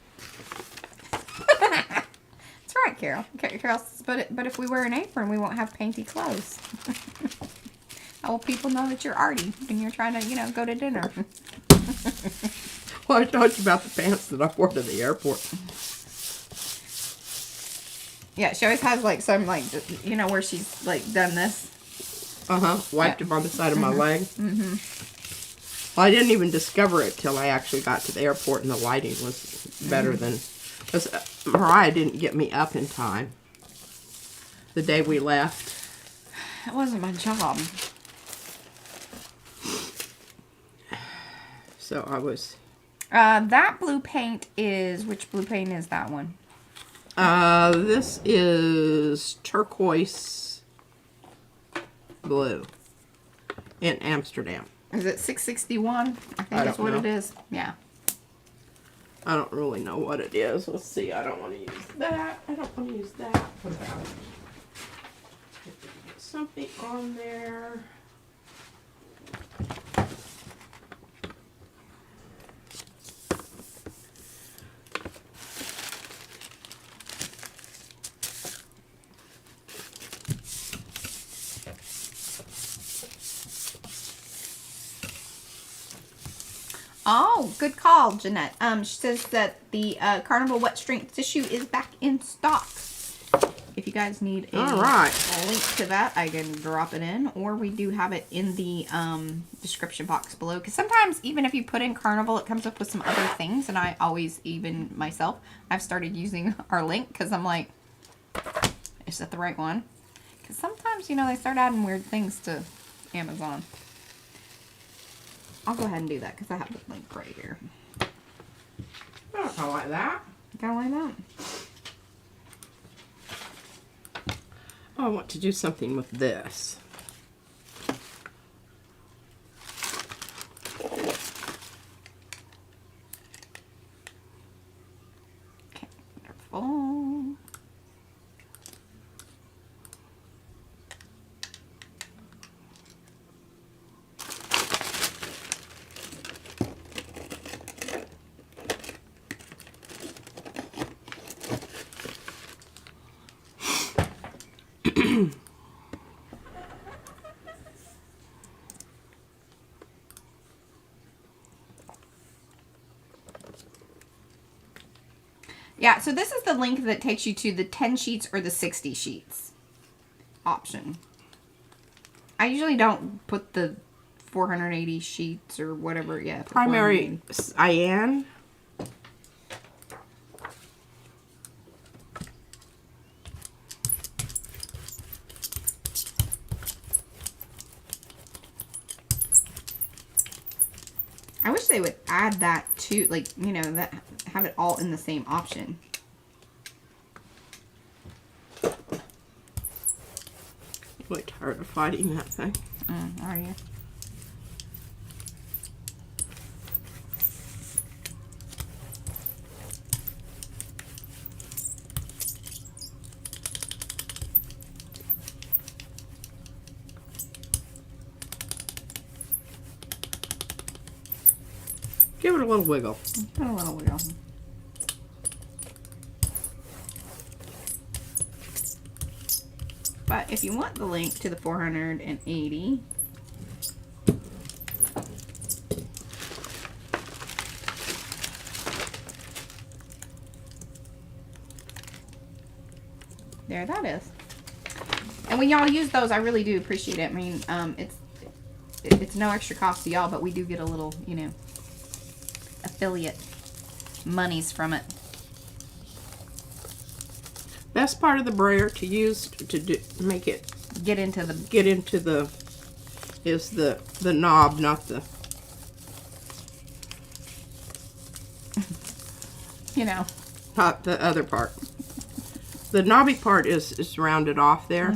S1: That's right, Carol. Carol says, but if we wear an apron, we won't have painty clothes. How will people know that you're arty when you're trying to, you know, go to dinner?
S2: Well, I told you about the pants that I wore to the airport.
S1: Yeah, she always has, like, some, like, you know, where she's, like, done this.
S2: Wiped them on the side of my leg. Well, I didn't even discover it till I actually got to the airport and the lighting was better than... Because Mariah didn't get me up in time the day we left.
S1: That wasn't my job.
S2: So I was...
S1: That blue paint is... Which blue paint is that one?
S2: This is turquoise blue in Amsterdam.
S1: Is it 661? I think that's what it is. Yeah.
S2: I don't really know what it is. Let's see. I don't want to use that. I don't want to use that. What about it? Get something on there.
S1: Oh, good call, Jeanette. She says that the Carnival Wet Strength Tissue is back in stock. If you guys need a link to that, I can drop it in. Or we do have it in the description box below. Because sometimes, even if you put in Carnival, it comes up with some other things. And I always, even myself, I've started using our link. Because I'm like, is that the right one? Because sometimes, you know, they start adding weird things to Amazon. I'll go ahead and do that because I have the link right here.
S2: Oh, I like that.
S1: Kind of like that.
S2: Oh, I want to do something with this.
S1: Okay, wonderful. Yeah, so this is the link that takes you to the 10 sheets or the 60 sheets option. I usually don't put the 480 sheets or whatever. Yeah,
S2: Primary cyan.
S1: I wish they would add that to, like, you know, that have it all in the same option.
S2: Really tired of fighting that thing.
S1: Are you?
S2: Give it a little wiggle.
S1: Put a little wiggle. But if you want the link to the 480, there that is. And when y'all use those, I really do appreciate it. I mean, it's no extra cost to y'all, but we do get a little, you know, affiliate monies from it.
S2: Best part of the brayer to use to make it
S1: Get into the
S2: is the knob, not the,
S1: you know,
S2: not the other part. The knobby part is rounded off there.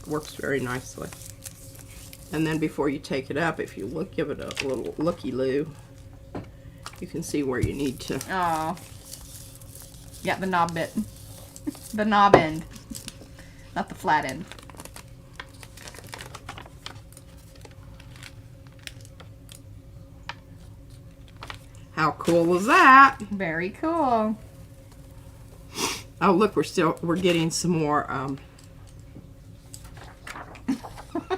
S2: Works very nicely. And then before you take it up, if you look, give it a little looky-loo. You can see where you need to.
S1: oh, yeah, the knob bit, the knob end, not the flat end.
S2: How cool is that?
S1: Very cool.
S2: Oh, look, we're getting some more,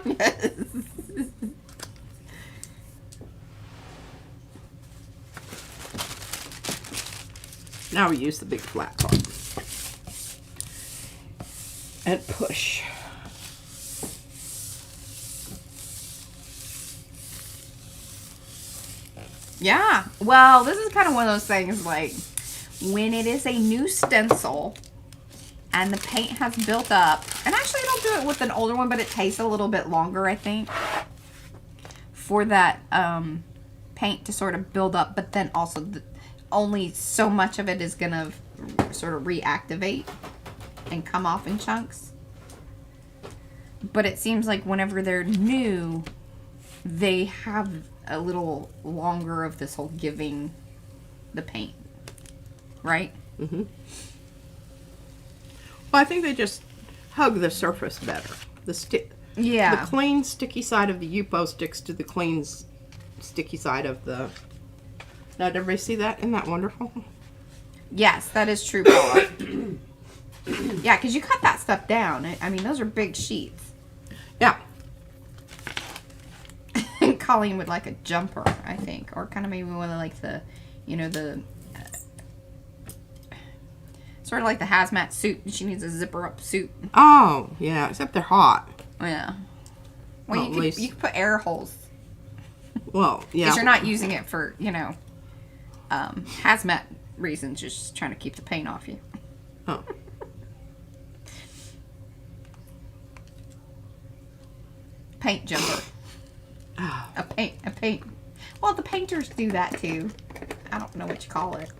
S1: Yes.
S2: Now we use the big flat part. And push.
S1: Yeah. Well, this is kind of one of those things like when it is a new stencil and the paint has built up. And actually, I don't do it with an older one, but it takes a little bit longer, I think, for that paint to sort of build up. But then also only so much of it is going to sort of reactivate and come off in chunks. But it seems like whenever they're new, they have a little longer of this whole giving the paint, right?
S2: Mm-hmm. Well, I think they just hug the surface better. The clean, sticky side of the Yupo sticks to the clean, sticky side of the... Now, did everybody see that? Isn't that wonderful?
S1: Yes, that is true, Paula. Yeah, because you cut that stuff down. I mean, those are big sheets.
S2: Yeah.
S1: Colleen would like a jumper, I think, or kind of maybe one of like the, you know, the sort of like the hazmat suit. She needs a zipper up suit.
S2: Oh, yeah, except they're hot.
S1: Yeah. Well, you could put air holes.
S2: Well, yeah.
S1: Because you're not using it for, you know, hazmat reasons. You're just trying to keep the paint off you.
S2: Oh.
S1: Paint jumper. A paint. Well, the painters do that too. I don't know what you call it.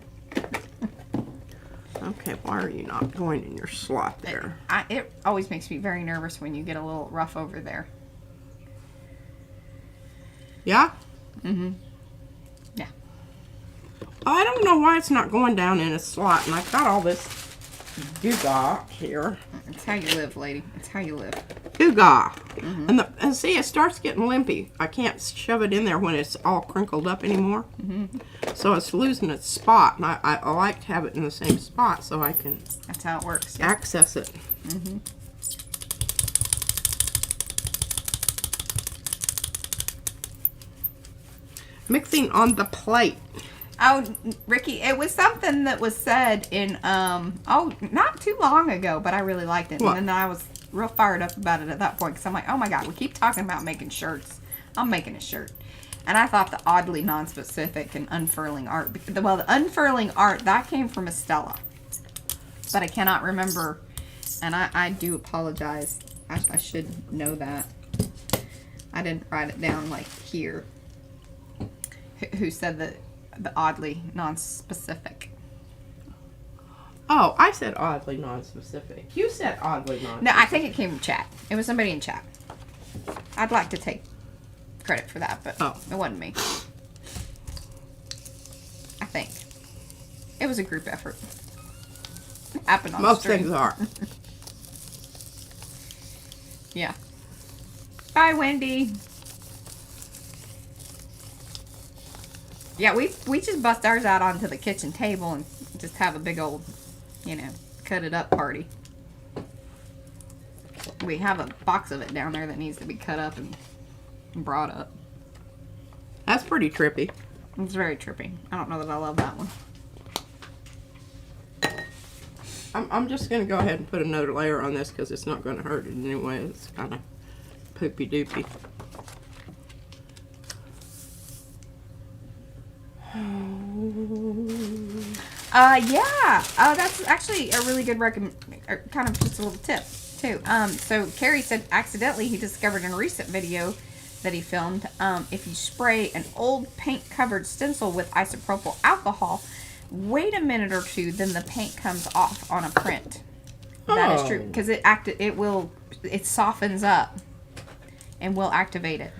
S2: Okay, why are you not going in your slot there?
S1: It always makes me very nervous when you get a little rough over there.
S2: Yeah?
S1: Mm-hmm. Yeah.
S2: I don't know why it's not going down in a slot, and I've got all this gewgaw here.
S1: It's how you live, lady. It's how you live.
S2: Gewgaw. Mm-hmm. And see, it starts getting limpy. I can't shove it in there when it's all crinkled up anymore. Mm-hmm. So it's losing its spot, and I like to have it in the same spot so I can...
S1: That's how it works.
S2: Access it.
S1: Mm-hmm.
S2: Mixing on the plate.
S1: Oh, Ricky, it was something that was said in, not too long ago, but I really liked it.
S2: What?
S1: And then I was real fired up about it at that point, because I'm like, oh my God, we keep talking about making shirts. I'm making a shirt. And I thought the oddly non-specific and unfurling art, well, the unfurling art, that came from Estella. But I cannot remember, and I do apologize. I should know that. I didn't write it down, like, here. Who said that? The oddly non-specific.
S2: Oh, I said oddly non-specific. You said oddly non-specific.
S1: No, I think it came from chat. It was somebody in chat. I'd like to take credit for that, but it wasn't me. I think. It was a group effort. It happened on
S2: Most
S1: stream.
S2: things are.
S1: Yeah. Bye, Wendy. Yeah, we just bust ours out onto the kitchen table and just have a big old, you know, cut it up party. We have a box of it down there that needs to be cut up and brought up.
S2: That's pretty trippy.
S1: It's very trippy. I don't know that I love that one.
S2: I'm just going to go ahead and put another layer on this because it's not going to hurt it anyway. It's kind of poopy doopy.
S1: Yeah. That's actually a really good kind of just a little tip too. So Carrie said accidentally he discovered in a recent video that he filmed, if you spray an old paint covered stencil with isopropyl alcohol, wait a minute or two, then the paint comes off on a print. That is true, because it softens up and will activate it.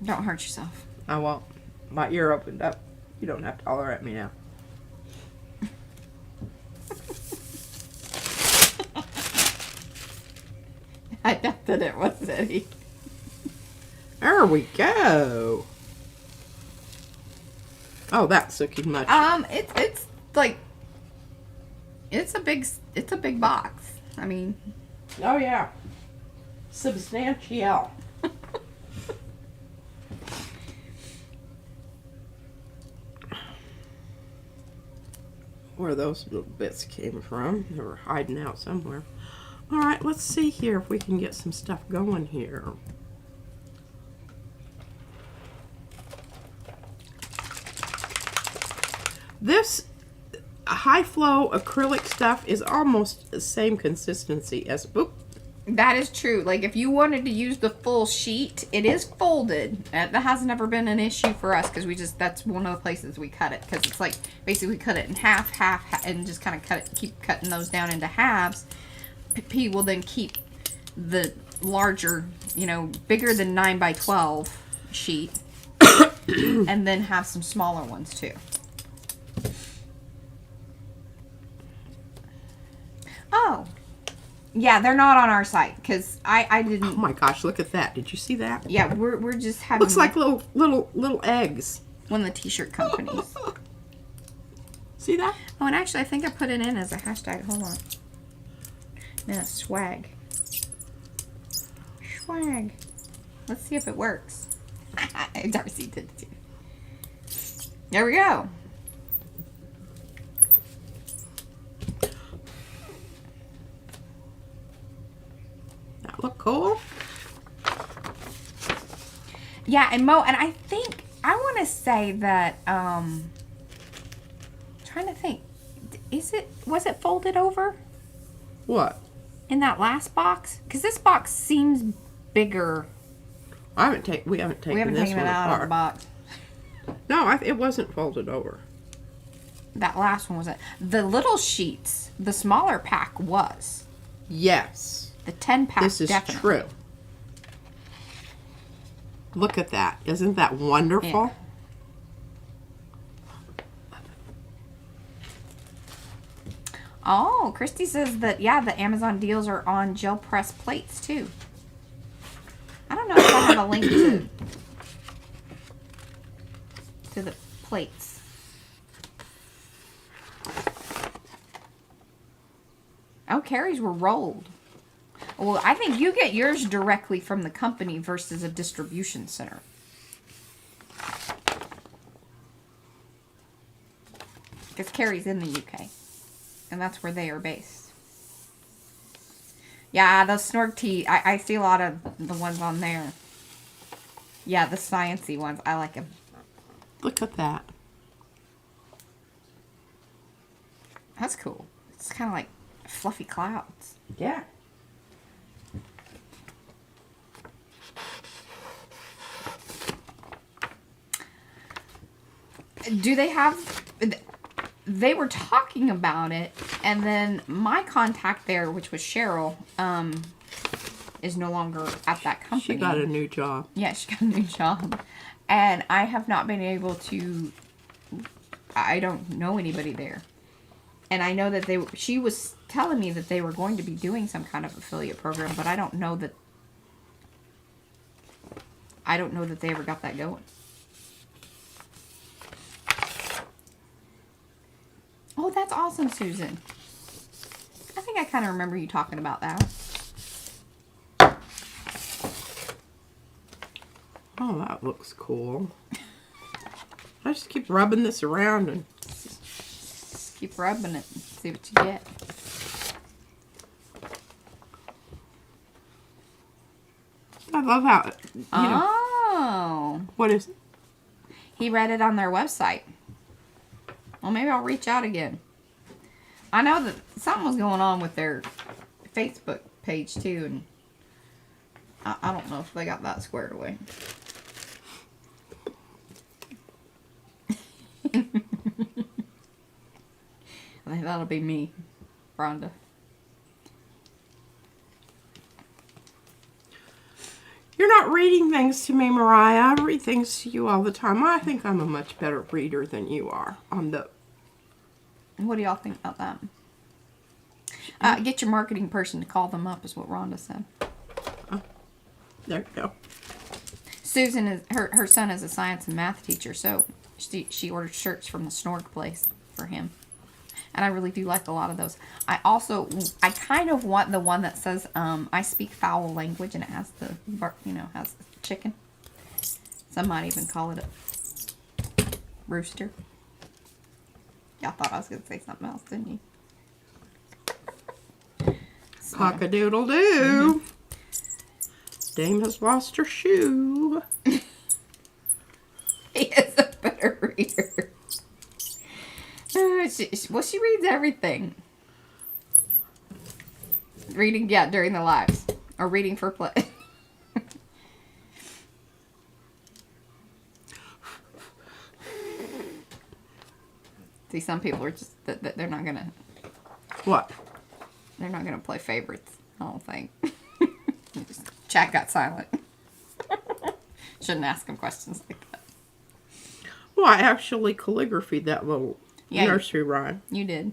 S1: Don't hurt yourself.
S2: I won't. My ear opened up. You don't have to holler at me now.
S1: I doubt that it was Eddie.
S2: There we go. Oh, that's looking much.
S1: It's like it's a big box. I mean,
S2: Oh yeah, substantial. Where those little bits came from. They were hiding out somewhere. All right, let's see here if we can get some stuff going here. This high flow acrylic stuff is almost the same consistency as, oop,
S1: that is true. Like if you wanted to use the full sheet, it is folded. That has never been an issue for us because that's one of the places we cut it, because it's like basically we cut it in half, and just kind of keep cutting those down into halves. P will then keep the larger, bigger than 9 by 12 sheet, and then have some smaller ones too. Oh, yeah, they're not on our site because I didn't.
S2: oh my gosh, look at that. Did you see that?
S1: Yeah, we're just having.
S2: Looks like little eggs.
S1: One of the t-shirt companies.
S2: See that?
S1: Oh, and actually, I think I put it in as a hashtag. Hold on. Yeah, swag. Swag. Let's see if it works. Darcy did too. There we go.
S2: That look cool.
S1: Yeah, and I think I want to say that trying to think, was it folded over
S2: What?
S1: in that last box? Because this box seems bigger.
S2: We haven't taken
S1: We haven't
S2: this
S1: taken
S2: one
S1: it out of the
S2: apart.
S1: box.
S2: No, it wasn't folded over.
S1: That last one wasn't. The little sheets, the smaller pack was.
S2: Yes.
S1: The 10 pack
S2: This is
S1: definitely.
S2: true. Look at that. Isn't that wonderful?
S1: Yeah. Oh, Christy says that, yeah, the Amazon deals are on gel press plates too. I don't know if I have a link to the plates. Oh, Carrie's were rolled. Well, I think you get yours directly from the company versus a distribution center. Because Carrie's in the UK. And that's where they are based. Yeah, those Snork tea, I see a lot of the ones on there. Yeah, the sciencey ones. I like them.
S2: Look at that.
S1: That's cool. It's kind of like fluffy clouds.
S2: Yeah.
S1: Do they have... They were talking about it, and then my contact there, which was Cheryl, is no longer at that company.
S2: She got a new job.
S1: Yeah, she got a new job. And I have not been able to... I don't know anybody there. And I know that she was telling me that they were going to be doing some kind of affiliate program, but I don't know that they ever got that going. Oh, that's awesome, Susan. I think I kind of remember you talking about that.
S2: Oh, that looks cool. I just keep rubbing this around and
S1: Just keep rubbing it and see what you get.
S2: I love how,
S1: Oh.
S2: what is it?
S1: He read it on their website. Well, maybe I'll reach out again. I know that something was going on with their Facebook page, too, and I don't know if they got that squared away. I think that'll be me, Rhonda.
S2: You're not reading things to me, Mariah. I read things to you all the time. I think I'm a much better reader than you are on the...
S1: What do y'all think about that? Get your marketing person to call them up, is what Rhonda said.
S2: There you go.
S1: Susan is her son is a science and math teacher, so she ordered shirts from the Snorg place for him. And I really do like a lot of those. I kind of want the one that says, I speak foul language, and it has the, has the chicken. Some might even call it a rooster. Y'all thought I was going to say something else, didn't you? So.
S2: Cock-a-doodle-doo. Dame has lost her shoe.
S1: He is a better reader. She reads everything. Reading, yeah, during the lives. Or reading for play. See, some people are just, they're not gonna...
S2: What?
S1: They're not gonna play favorites, I don't think. Chat got silent. Shouldn't ask him questions like that.
S2: Well, I actually calligraphied that little nursery rhyme.
S1: You did.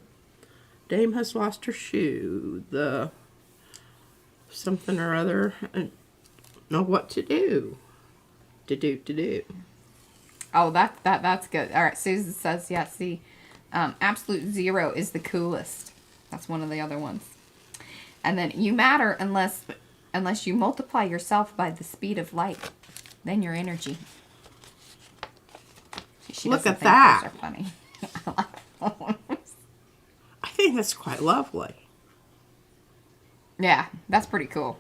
S2: Dame has lost her shoe. The something or other. I know what to do. To do.
S1: Oh, that's good. All right, Susan says, yeah, see, absolute zero is the coolest. That's one of the other ones. And then you matter unless you multiply yourself by the speed of light. Then your energy. She
S2: Look at
S1: think
S2: that.
S1: Those are funny.
S2: I think that's quite lovely.
S1: Yeah, that's pretty cool.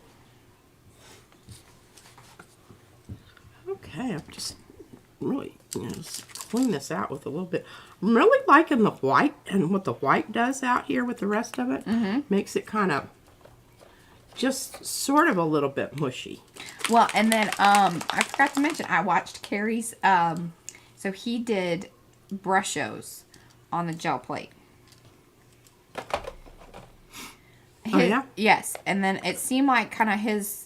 S2: Okay, I'm just really clean this out with a little bit. I'm really liking the white and what the white does out here with the rest of it. Makes it kind of just sort of a little bit mushy.
S1: Well, and then I forgot to mention, I watched Carrie's, so he did brushos on the gel plate.
S2: Oh, yeah?
S1: Yes, and then it seemed like kind of his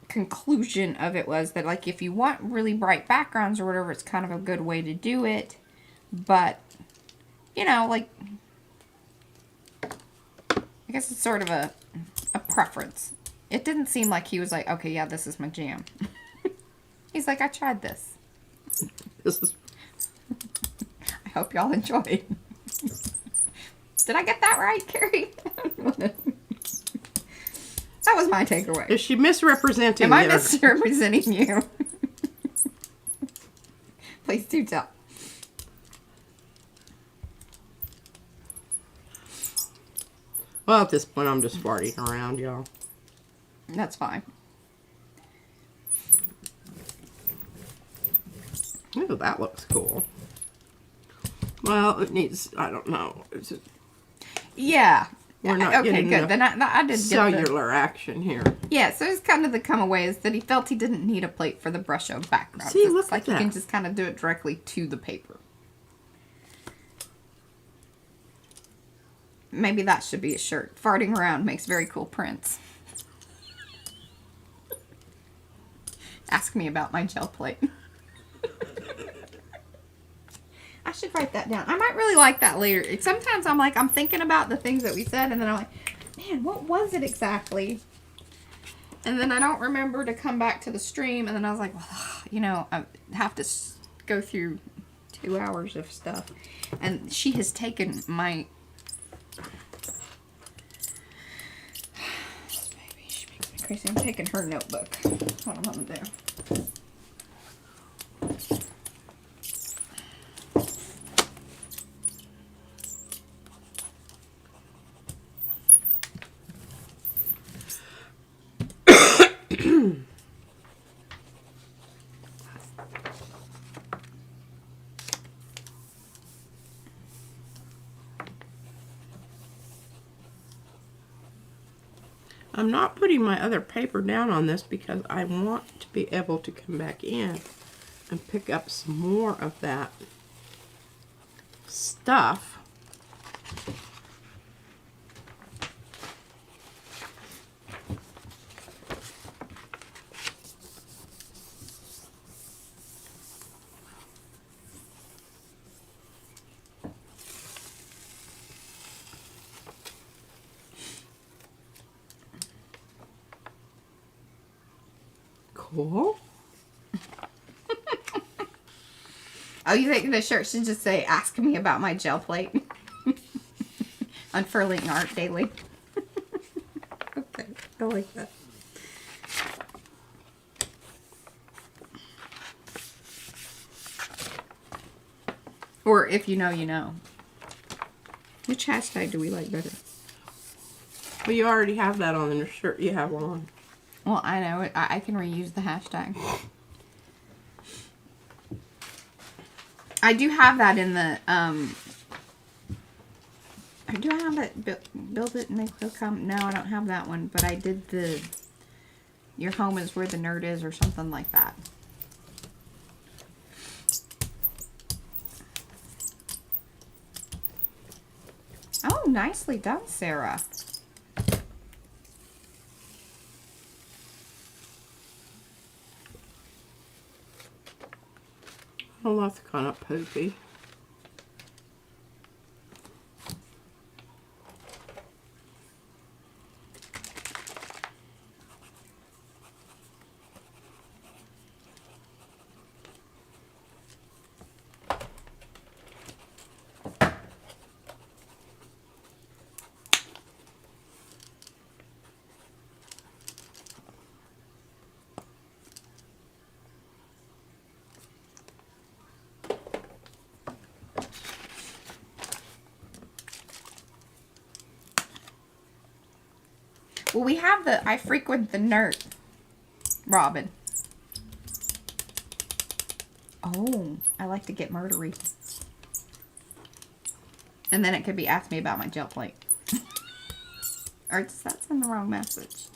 S1: conclusion of it was that, like, if you want really bright backgrounds or whatever, it's kind of a good way to do it. But, like, I guess it's sort of a preference. It didn't seem like he was like, okay, yeah, this is my jam. He's like, I tried this. I hope y'all enjoyed. Did I get that right, Carrie? That was my takeaway.
S2: Is she misrepresenting?
S1: Am I misrepresenting you? Please do tell.
S2: Well, at this point, I'm just farting around, y'all.
S1: That's fine.
S2: Ooh, that looks cool. Well, it needs, I don't know.
S1: Yeah.
S2: We're not
S1: okay,
S2: getting
S1: good. Then I did
S2: cellular action here.
S1: Yeah, so it's kind of the come away is that he felt he didn't need a plate for the brush of background.
S2: See, look
S1: it's like
S2: at that.
S1: you can just kind of do it directly to the paper. Maybe that should be a shirt. Farting around makes very cool prints. Ask me about my gel plate. I should write that down. I might really like that later. Sometimes I'm thinking about the things that we said, and then I'm like, man, what was it exactly? And then I don't remember to come back to the stream, and then I was like, well, I have to go through 2 hours of stuff. And she has taken my... Baby, she makes me crazy. I'm taking her notebook. That's what I'm going to do.
S2: I'm not putting my other paper down on this because I want to be able to come back in and pick up some more of that stuff. Cool.
S1: Oh, you think the shirt should just say, ask me about my gel plate? Unfurling art daily. Okay, I like that. Or if you know, you know. Which hashtag do we like better?
S2: Well, you already have that on the shirt you have on.
S1: Well, I know it. I can reuse the hashtag. I do have that in the, do I have that, build it and they will come? No, I don't have that one, but I did the, your home is where the nerd is or something like that. Oh, nicely done, Sarah.
S2: Oh, that's kind of poopy.
S1: Well, we have the, I frequent the nerd, Robin. Oh, I like to get murdery. And then it could be ask me about my gel plate. Or does that send the wrong message?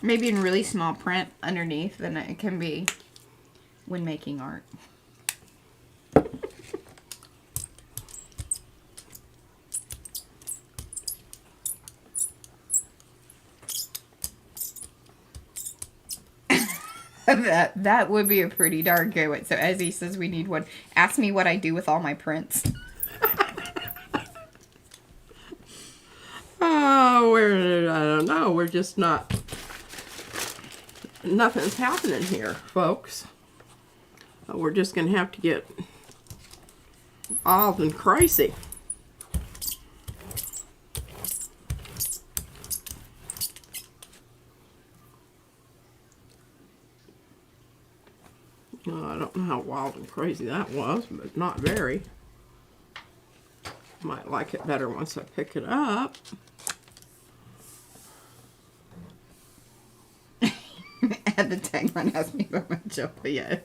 S1: Maybe in really small print underneath, then it can be when making art. That would be a pretty darn good one. So Izzy says we need one. Ask me what I do with all my prints.
S2: Oh, I don't know. We're just not. Nothing's happening here, folks. We're just going to have to get wild and crazy. Well, I don't know how wild and crazy that was, but not very. Might like it better once I pick it up.
S1: At the tagline, ask me about my gel, yes.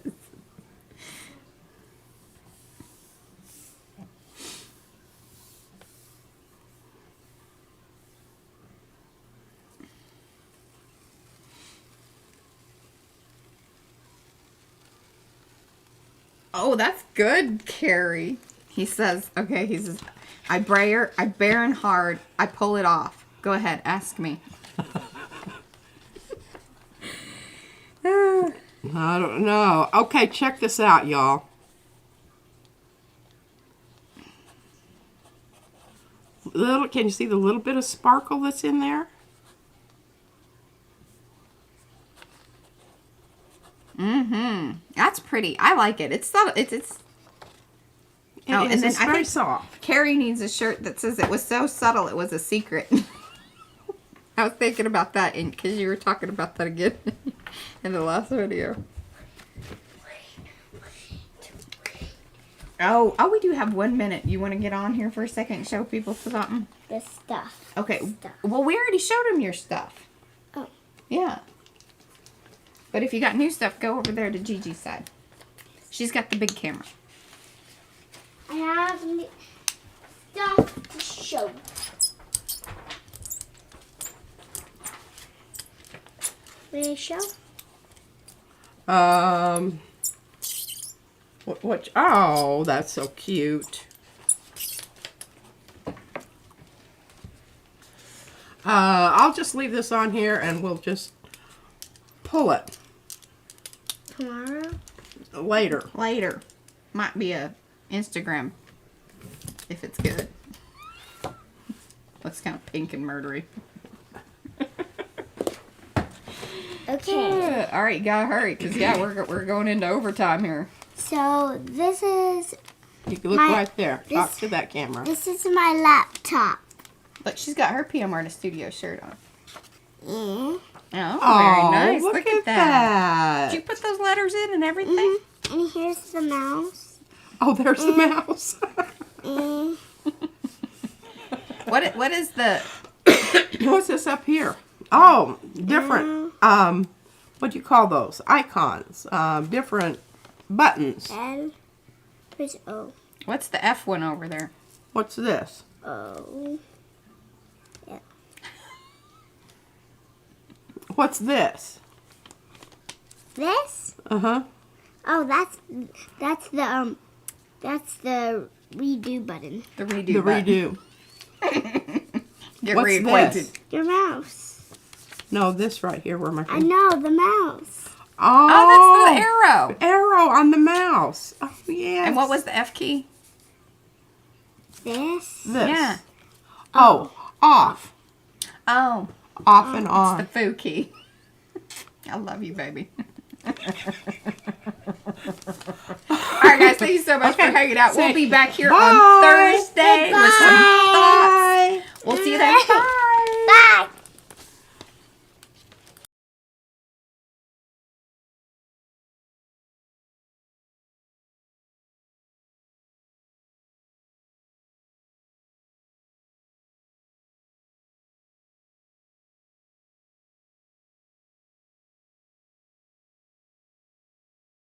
S1: Oh, that's good, Carrie. He says, okay, he says, I bare and hard, I pull it off. Go ahead, ask me.
S2: I don't know. Okay, check this out, y'all. Can you see the little bit of sparkle that's in there?
S1: Mm-hmm. That's pretty. I like it. It's subtle. It's
S2: Oh, and then I think soft.
S1: Carrie needs a shirt that says it was so subtle it was a secret. I was thinking about that because you were talking about that again in the last video. Oh, we do have 1 minute. You want to get on here for a second and show people something?
S3: The stuff.
S1: Okay.
S3: Stuff.
S1: Well, we already showed them your stuff.
S3: Oh.
S1: Yeah. But if you got new stuff, go over there to Gigi's side. She's got the big camera.
S3: I have stuff to show. May I show?
S2: What? Oh, that's so cute. I'll just leave this on here and we'll just pull it
S3: Tomorrow?
S2: later.
S1: Later. Might be a Instagram if it's good. Looks kind of pink and murdery.
S3: Okay.
S1: All right, you gotta hurry, because, yeah, we're going into overtime here.
S3: So this is
S2: You can look
S3: My-
S2: right there. Talk
S3: this-
S2: to that camera.
S3: my laptop.
S1: Look, she's got her PM Artist Studio shirt on.
S3: Yeah.
S1: Oh, very nice. Look at that.
S2: that.
S1: Did you put those letters in and everything?
S3: And here's the mouse.
S2: Oh, there's the mouse.
S3: Mm.
S1: What is the...
S2: What's this up here? Oh, different. What do you call those? Icons. Different buttons.
S3: L. Where's O?
S1: What's the F one over there?
S2: What's this?
S3: O.
S2: What's this?
S3: This?
S2: Uh-huh.
S3: Oh, that's the redo button.
S1: The redo
S2: The
S1: button.
S2: redo.
S1: Get
S2: What's
S1: reacquainted.
S2: this?
S3: Your mouse.
S2: No, this right here where my
S3: I
S2: finger.
S3: know, the mouse.
S1: Oh, that's the arrow.
S2: Arrow on the mouse. Oh, yes.
S1: And what was the F key?
S3: This.
S2: this?
S1: Yeah.
S2: Oh, off.
S1: Oh,
S2: Off and
S1: the
S2: on.
S1: foo key. I love you, baby. All right, guys. Thank you so much for hanging out. We'll be back here
S2: Bye.
S1: on Thursday with some thoughts.
S2: Bye.
S1: We'll see you then. Bye.